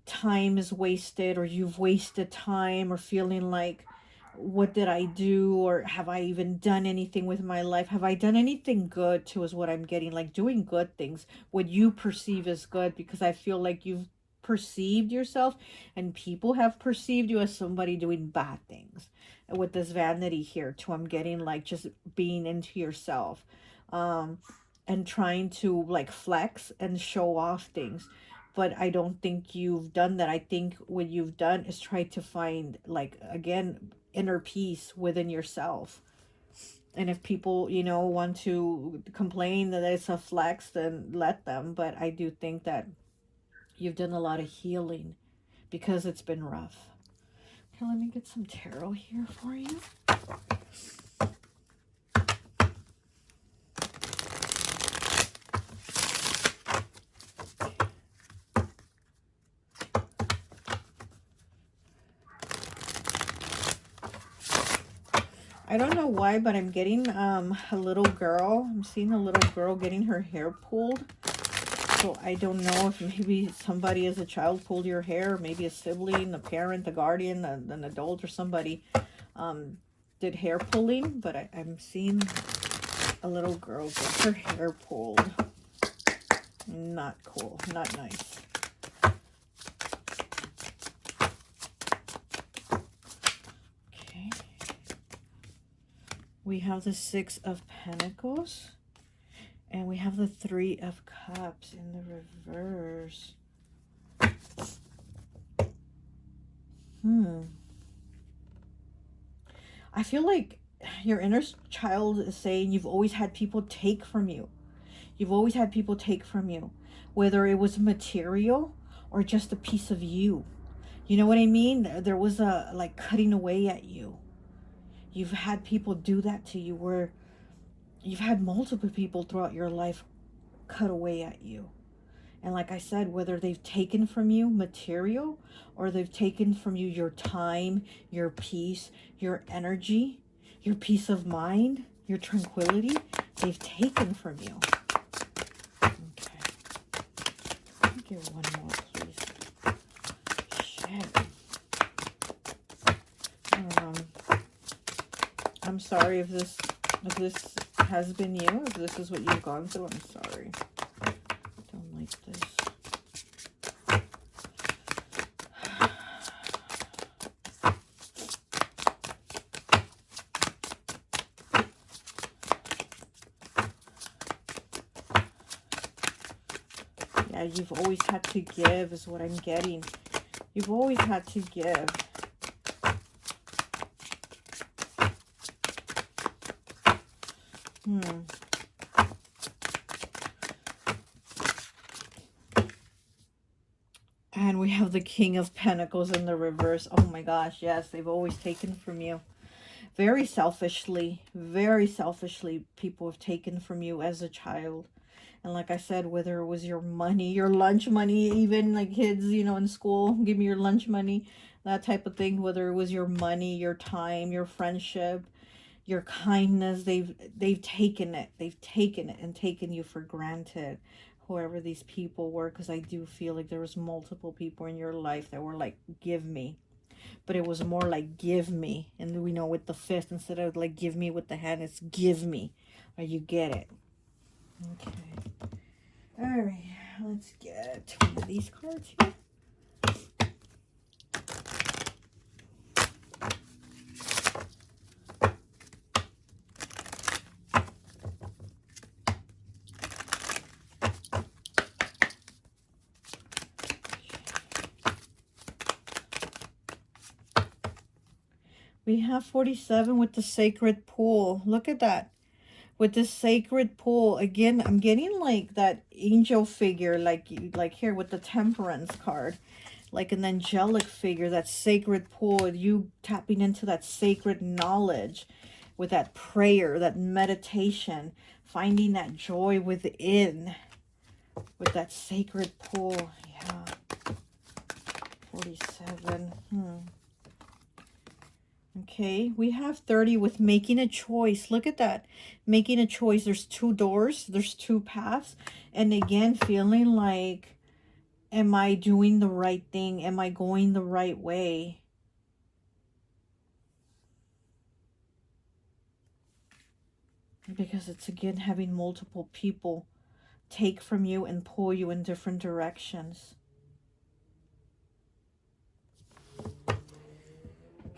time is wasted, or you've wasted time, or feeling like, what did I do, or have I even done anything with my life? Have I done anything good too, is what I'm getting, like doing good things, what you perceive as good, because I feel like you've perceived yourself and people have perceived you as somebody doing bad things. And with this vanity here too, I'm getting like just being into yourself, and trying to like flex and show off things. But I don't think you've done that. I think what you've done is try to find, like, again, inner peace within yourself. And if people, you know, want to complain that it's a flex, then let them. But I do think that you've done a lot of healing because it's been rough. Okay, let me get some tarot here for you. I don't know why, but I'm getting a little girl. I'm seeing a little girl getting her hair pulled. So I don't know if maybe somebody as a child pulled your hair, maybe a sibling, a parent, a guardian, an adult, or somebody did hair pulling. But I'm seeing a little girl gets her hair pulled. Not cool. Not nice. Okay. We have the Six of Pentacles. And we have the Three of Cups in the reverse. I feel like your inner child is saying you've always had people take from you. You've always had people take from you, whether it was material or just a piece of you. You know what I mean? There was a like cutting away at you. You've had people do that to you, where you've had multiple people throughout your life cut away at you. And like I said, whether they've taken from you material or they've taken from you your time, your peace, your energy, your peace of mind, your tranquility, they've taken from you. Okay. Let me get one more, please. Shit. I'm sorry if this has been you, if this is what you've gone through. I'm sorry. Don't like this. Yeah, you've always had to give is what I'm getting. You've always had to give. And we have the King of Pentacles in the reverse. Oh my gosh, yes, they've always taken from you. Very selfishly, people have taken from you as a child. And like I said, whether it was your money, your lunch money, even like kids, you know, in school, give me your lunch money, that type of thing. Whether it was your money, your time, your friendship, your kindness, they've taken it. They've taken it and taken you for granted. Whoever these people were, because I do feel like there was multiple people in your life that were like, give me. But it was more like, give me. And we know with the fist, instead of like, give me with the hand, it's give me. Or you get it. Okay. All right. Let's get one of these cards here. We have 47 with the Sacred Pool. Look at that. With the Sacred Pool, again, I'm getting like that angel figure, like here with the Temperance card, like an angelic figure, that Sacred Pool, you tapping into that sacred knowledge with that prayer, that meditation, finding that joy within with that Sacred Pool. Yeah. 47. Okay, we have 30 with making a choice. Look at that. Making a choice. There's two doors. There's two paths. And again, feeling like, am I doing the right thing? Am I going the right way? Because it's, again, having multiple people take from you and pull you in different directions.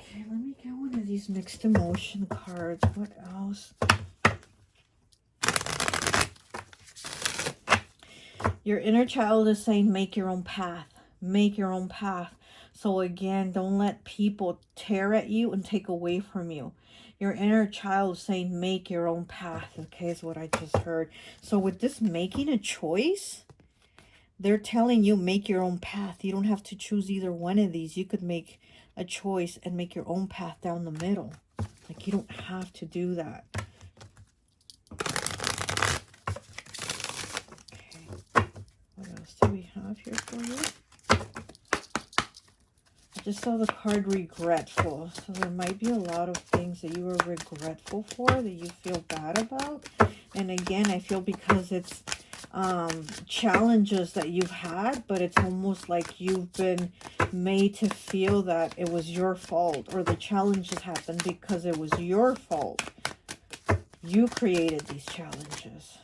Okay, let me get one of these mixed emotion cards. What else? Your inner child is saying, make your own path. Make your own path. So again, don't let people tear at you and take away from you. Your inner child is saying, make your own path. Okay, is what I just heard. So with this making a choice, they're telling you, make your own path. You don't have to choose either one of these. You could make a choice and make your own path down the middle. Like, you don't have to do that. Okay. What else do we have here for you? I just saw the card regretful. So there might be a lot of things that you were regretful for, that you feel bad about. And again, I feel because it's challenges that you've had, but it's almost like you've been made to feel that it was your fault, or the challenges happened because it was your fault. You created these challenges.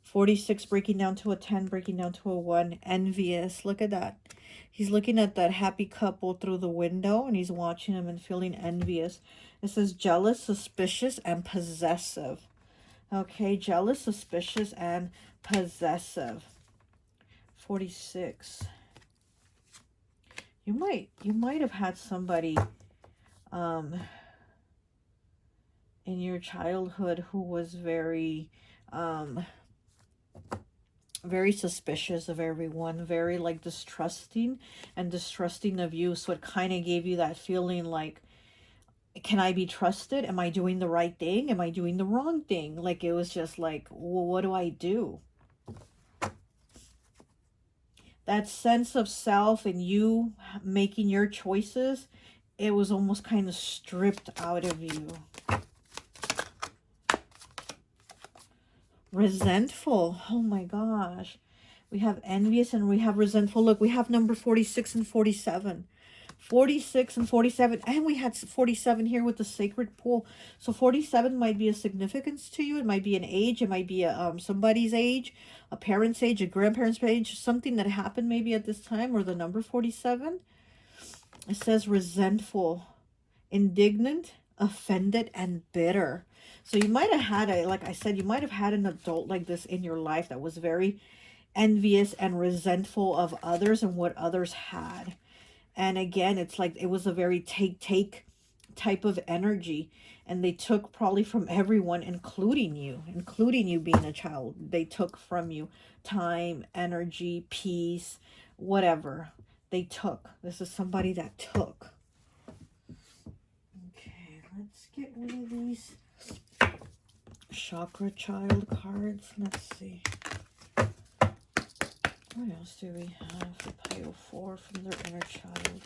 46 breaking down to a 10, breaking down to a 1. Envious. Look at that. He's looking at that happy couple through the window, and he's watching them and feeling envious. It says jealous, suspicious, and possessive. Okay, jealous, suspicious, and possessive. 46. You might have had somebody in your childhood who was very very suspicious of everyone, very like distrusting of you. So it kind of gave you that feeling like, can I be trusted? Am I doing the right thing? Am I doing the wrong thing? Like, it was just like, well, what do I do? That sense of self and you making your choices, it was almost kind of stripped out of you. Resentful. Oh my gosh. We have envious and we have resentful. Look, we have number 46 and 47. 46 and 47. And we had 47 here with the sacred pool. So 47 might be a significance to you. It might be an age. It might be a, somebody's age, a parent's age, a grandparent's age, something that happened maybe at this time, or the number 47. It says resentful, indignant, offended, and bitter. So you might have had a, like I said, you might have had an adult like this in your life that was very envious and resentful of others and what others had. And again, it's like it was a very take type of energy. And they took probably from everyone, including you being a child. They took from you time, energy, peace, whatever. They took. This is somebody that took. Let's get one of these chakra child cards. Let's see. What else do we have for pile 4 from their inner child?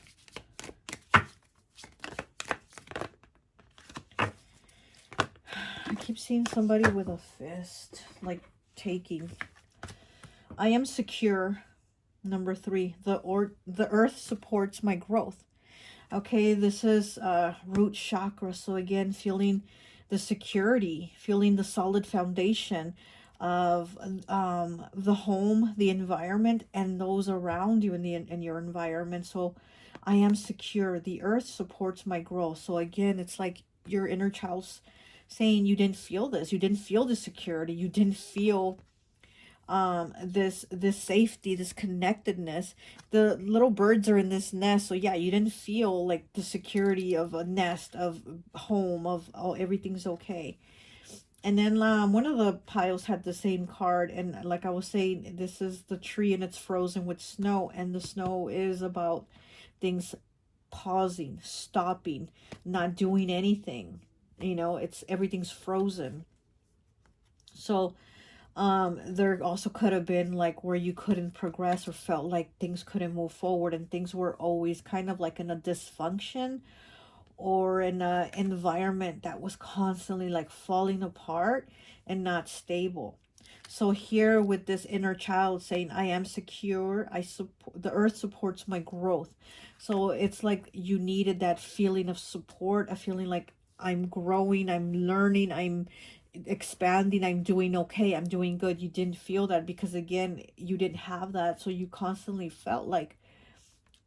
I keep seeing somebody with a fist, like taking. I am secure. Number 3. The earth supports my growth. Okay, this is root chakra. So again, feeling the security, feeling the solid foundation of the home, the environment, and those around you in your environment. So I am secure. The earth supports my growth. So again, it's like your inner child's saying you didn't feel this. You didn't feel the security. You didn't feel this safety, this connectedness. The little birds are in this nest, so yeah, you didn't feel like the security of a nest, of home, of, oh, everything's okay. And then one of the piles had the same card, and like I was saying, this is the tree and it's frozen with snow, and the snow is about things pausing, stopping, not doing anything. You know, it's everything's frozen. So there also could have been like where you couldn't progress or felt like things couldn't move forward, and things were always kind of like in a dysfunction or in an environment that was constantly like falling apart and not stable. So here with this inner child saying, I am secure, I support, the earth supports my growth. So it's like you needed that feeling of support, a feeling like I'm growing, I'm learning, I'm expanding, I'm doing okay, I'm doing good. You didn't feel that because again, you didn't have that. So you constantly felt like,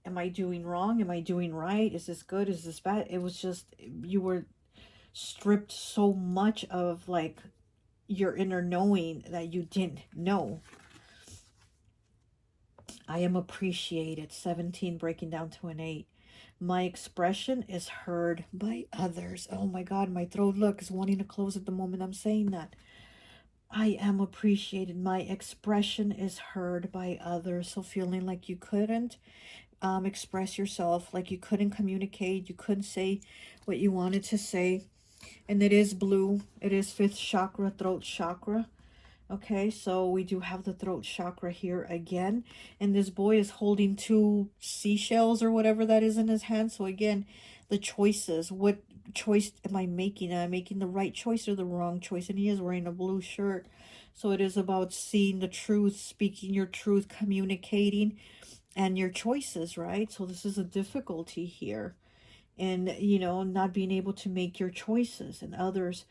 am I doing wrong? Am I doing right? Is this good? Is this bad? It was just, you were stripped so much of like your inner knowing that you didn't know. I am appreciated. 17 breaking down to an 8. My expression is heard by others. Oh my God, my throat, look, is wanting to close at the moment I'm saying that. I am appreciated. My expression is heard by others. So feeling like you couldn't express yourself, like you couldn't communicate, you couldn't say what you wanted to say. And it is blue. It is 5th chakra, throat chakra. Okay, so we do have the throat chakra here again. And this boy is holding 2 seashells or whatever that is in his hand. So again, the choices. What choice am I making? Am I making the right choice or the wrong choice? And he is wearing a blue shirt. So it is about seeing the truth, speaking your truth, communicating, and your choices, right? So this is a difficulty here. And, you know, not being able to make your choices, and others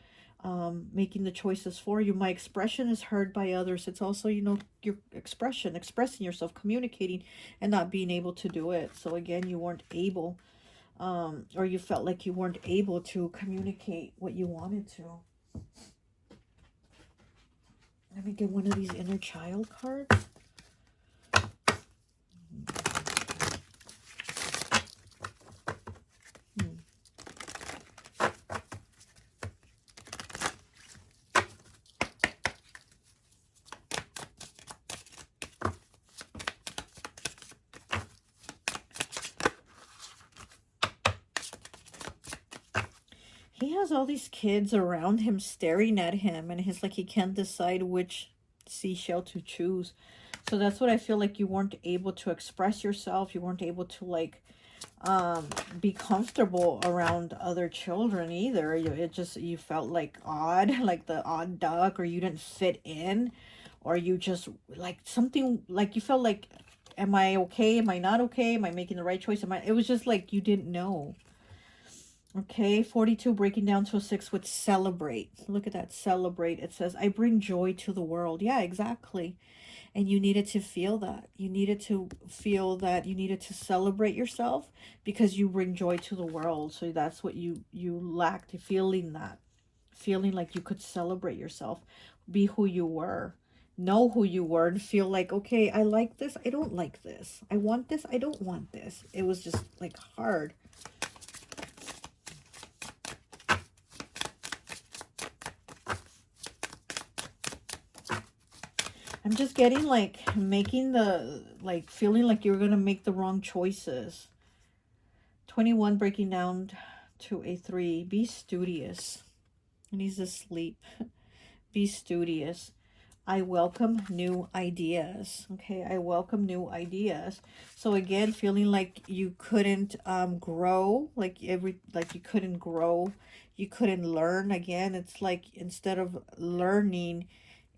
making the choices for you. My expression is heard by others. It's also, you know, your expression, expressing yourself, communicating, and not being able to do it. So again, you weren't able, or you felt like you weren't able to communicate what you wanted to. Let me get one of these inner child cards. He has all these kids around him staring at him, and he's like, he can't decide which seashell to choose. So that's what I feel like. You weren't able to express yourself. You weren't able to, like, be comfortable around other children either. It just, you felt like odd, like the odd duck, or you didn't fit in, or you just, like, something, like, you felt like, am I okay? Am I not okay? Am I making the right choice? It was just like you didn't know. Okay, 42, breaking down to a 6 with celebrate. Look at that, celebrate. It says, I bring joy to the world. Yeah, exactly. And you needed to feel that. You needed to feel that. You needed to celebrate yourself because you bring joy to the world. So that's what you lacked, feeling that. Feeling like you could celebrate yourself. Be who you were. Know who you were and feel like, okay, I like this. I don't like this. I want this. I don't want this. It was just like hard. I'm just getting, like, making the, like, feeling like you're going to make the wrong choices. 21, breaking down to a 3. Be studious. And he's asleep. Be studious. I welcome new ideas. Okay, I welcome new ideas. So again, feeling like you couldn't grow, like you couldn't grow, you couldn't learn. Again, it's like instead of learning,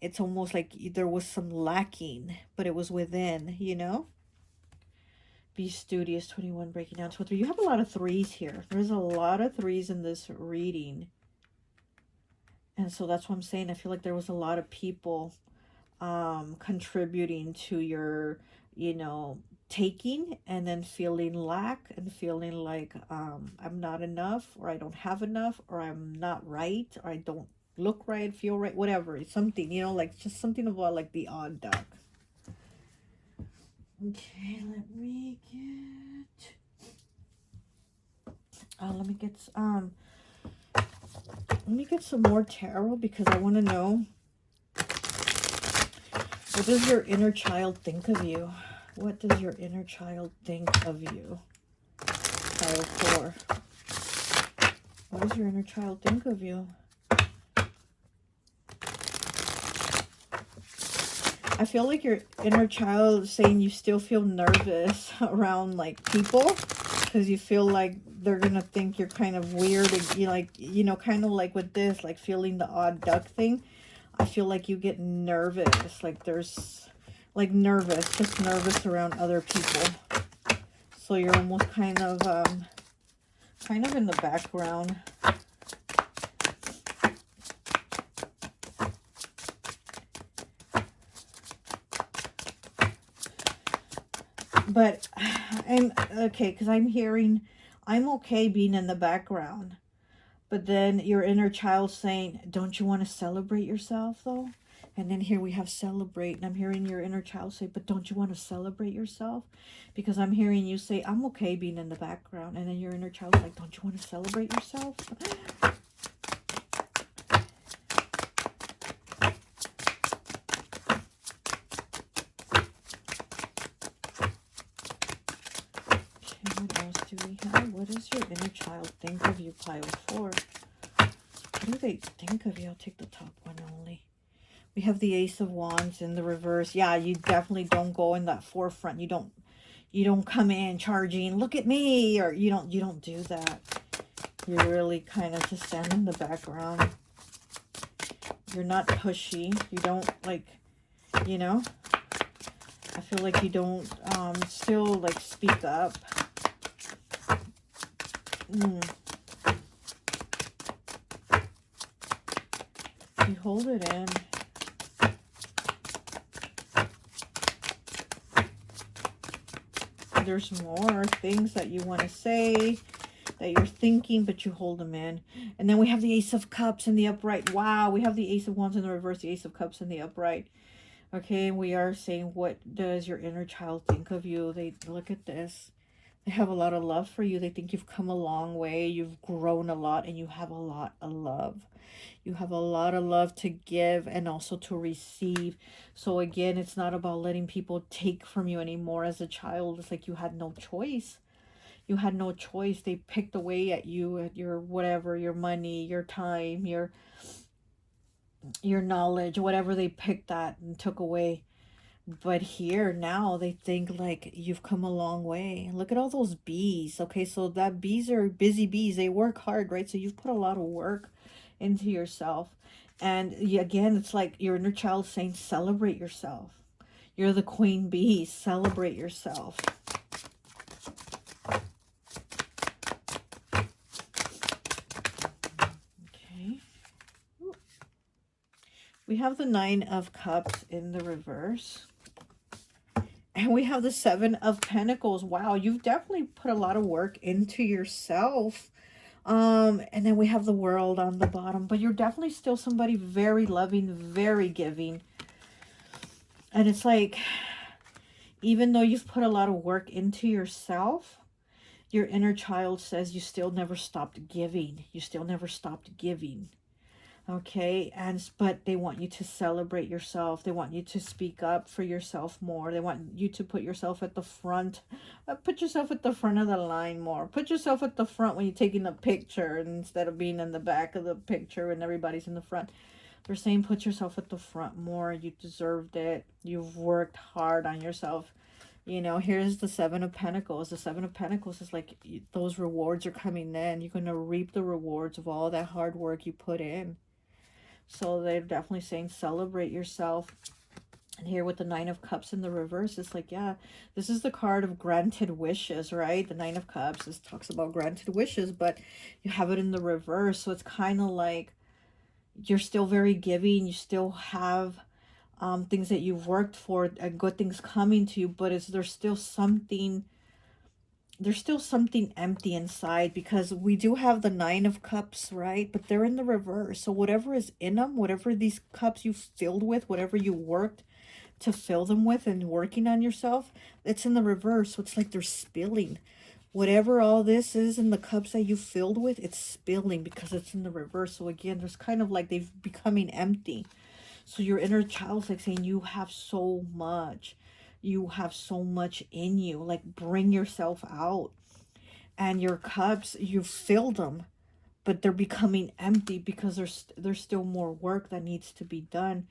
it's almost like there was some lacking, but it was within, you know? Be studious, 21, breaking down to a 3. You have a lot of 3s here. There's a lot of 3s in this reading. And so that's what I'm saying. I feel like there was a lot of people contributing to your, you know, taking, and then feeling lack and feeling like I'm not enough, or I don't have enough, or I'm not right, or I don't look right, feel right, whatever. It's something, you know, like just something about like the odd duck. Okay, let me get some more tarot, because I want to know, what does your inner child think of you? What does your inner child think of you? Pile 4. What does your inner child think of you? I feel like your inner child is saying you still feel nervous around, like, people, because you feel like they're gonna think you're kind of weird, and you know, kind of like with this, like feeling the odd duck thing. I feel like you get nervous, like there's, like, just nervous around other people. So you're almost kind of in the background. But I'm okay, because I'm hearing I'm okay being in the background. But then your inner child saying, don't you want to celebrate yourself though? And then here we have celebrate. And I'm hearing your inner child say, but don't you want to celebrate yourself? Because I'm hearing you say, I'm okay being in the background. And then your inner child's like, don't you want to celebrate yourself? What else do we have? What does your inner child think of you, pile 4? What do they think of you? I'll take the top one only. We have the Ace of Wands in the reverse. Yeah, you definitely don't go in that forefront. You don't come in charging, look at me, or you don't do that. You really kind of just stand in the background. You're not pushy. You don't, like, you know, I feel like you don't still, like, speak up. hold it in. There's more things that you want to say, that you're thinking, but you hold them in. And then we have the Ace of Cups in the upright. Wow, we have the Ace of Wands in the reverse, the Ace of Cups in the upright. Okay, and we are saying, what does your inner child think of you? They look at this. They have a lot of love for you. They think you've come a long way. You've grown a lot, and you have a lot of love. You have a lot of love to give and also to receive. So again, it's not about letting people take from you anymore. As a child, it's like you had no choice. You had no choice. They picked away at you, at your whatever, your money, your time, your knowledge, whatever they picked at and took away. But here now they think like you've come a long way. Look at all those bees. Okay, so that bees are busy bees. They work hard, right? So you've put a lot of work into yourself. And again, it's like your inner child saying, celebrate yourself. You're the queen bee. Celebrate yourself. Okay. We have the Nine of Cups in the reverse. And we have the Seven of Pentacles. Wow, you've definitely put a lot of work into yourself. And then we have the World on the bottom. But you're definitely still somebody very loving, very giving. And it's like, even though you've put a lot of work into yourself, your inner child says you still never stopped giving. You still never stopped giving. Okay, but they want you to celebrate yourself. They want you to speak up for yourself more. They want you to put yourself at the front. Put yourself at the front of the line more. Put yourself at the front when you're taking a picture instead of being in the back of the picture and everybody's in the front. They're saying put yourself at the front more. You deserved it. You've worked hard on yourself. You know, here's the Seven of Pentacles. The Seven of Pentacles is like those rewards are coming in. You're going to reap the rewards of all that hard work you put in. So they're definitely saying celebrate yourself. And here with the Nine of Cups in the reverse, it's like, yeah, this is the card of granted wishes, right? The Nine of Cups, this talks about granted wishes, but you have it in the reverse. So it's kind of like you're still very giving. You still have things that you've worked for and good things coming to you, but there's still something empty inside, because we do have the Nine of Cups, right? But they're in the reverse. So whatever is in them, whatever these cups you filled with, whatever you worked to fill them with and working on yourself, it's in the reverse. So it's like they're spilling. Whatever all this is in the cups that you filled with, it's spilling because it's in the reverse. So again, there's kind of like they've becoming empty. So your inner child's like saying, you have so much. You have so much in you. Like, bring yourself out. And your cups, you filled them, but they're becoming empty because there's still more work that needs to be done,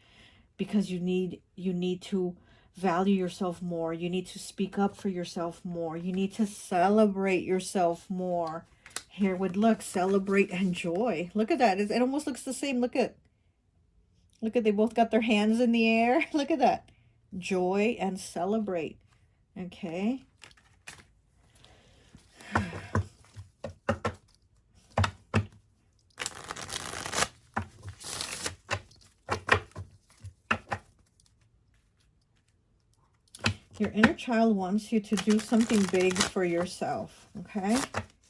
because you need to value yourself more. You need to speak up for yourself more. You need to celebrate yourself more. Here would look, celebrate and joy. Look at that. It almost looks the same. Look at, they both got their hands in the air. Look at that. Joy and celebrate. Okay. Your inner child wants you to do something big for yourself. Okay.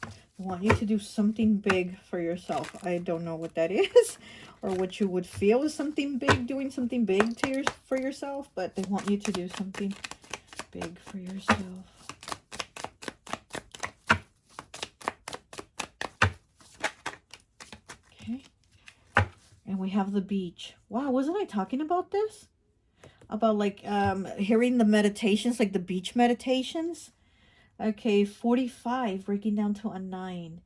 I want you to do something big for yourself. I don't know what that is or what you would feel is something big, doing something big for yourself, but they want you to do something big for yourself. Okay. And we have the beach. Wow, wasn't I talking about this? About like hearing the meditations, like the beach meditations? Okay, 45, breaking down to a 9.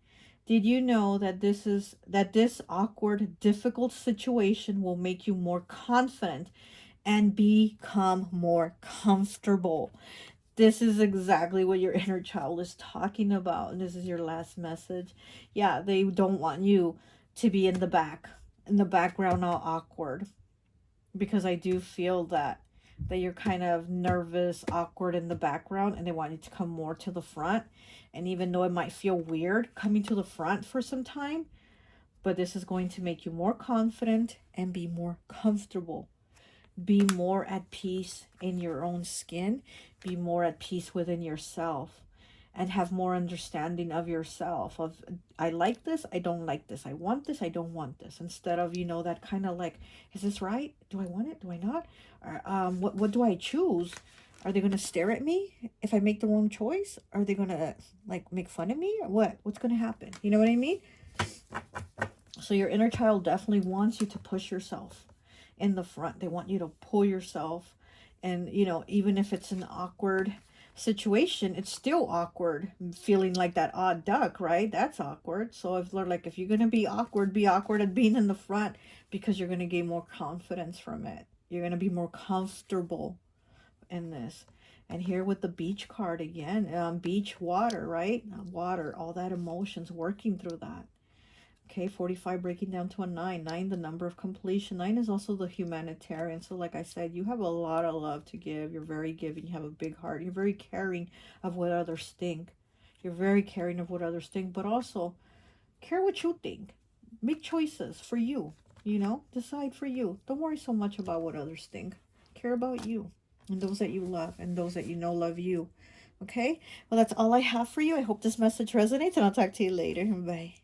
Did you know that this awkward, difficult situation will make you more confident and become more comfortable? This is exactly what your inner child is talking about. And this is your last message. Yeah, they don't want you to be in the background all awkward. Because I do feel that you're kind of nervous, awkward in the background, and they want you to come more to the front. And even though it might feel weird coming to the front for some time, but this is going to make you more confident and be more comfortable. Be more at peace in your own skin. Be more at peace within yourself. And have more understanding of yourself. Of, I like this, I don't like this. I want this, I don't want this. Instead of, you know, that kind of like, is this right? Do I want it? Do I not? Or, what do I choose? Are they going to stare at me if I make the wrong choice? Are they going to, like, make fun of me? Or what? What's going to happen? You know what I mean? So your inner child definitely wants you to push yourself in the front. They want you to pull yourself. And, you know, even if it's an awkward situation, it's still awkward. Feeling like that odd duck, right? That's awkward. So if they're like, if you're going to be awkward at being in the front, because you're going to gain more confidence from it. You're going to be more comfortable in this. And here with the beach card again, beach, water, right? Water, all that emotions, working through that. Okay, 45 breaking down to a 9. 9, the number of completion. 9 is also the humanitarian. So like I said, you have a lot of love to give. You're very giving. You have a big heart. You're very caring of what others think. You're very caring of what others think, but also care what you think. Make choices for you, you know? Decide for you. Don't worry so much about what others think. Care about you and those that you love and those that you know love you. Okay? Well, that's all I have for you. I hope this message resonates, and I'll talk to you later. Bye.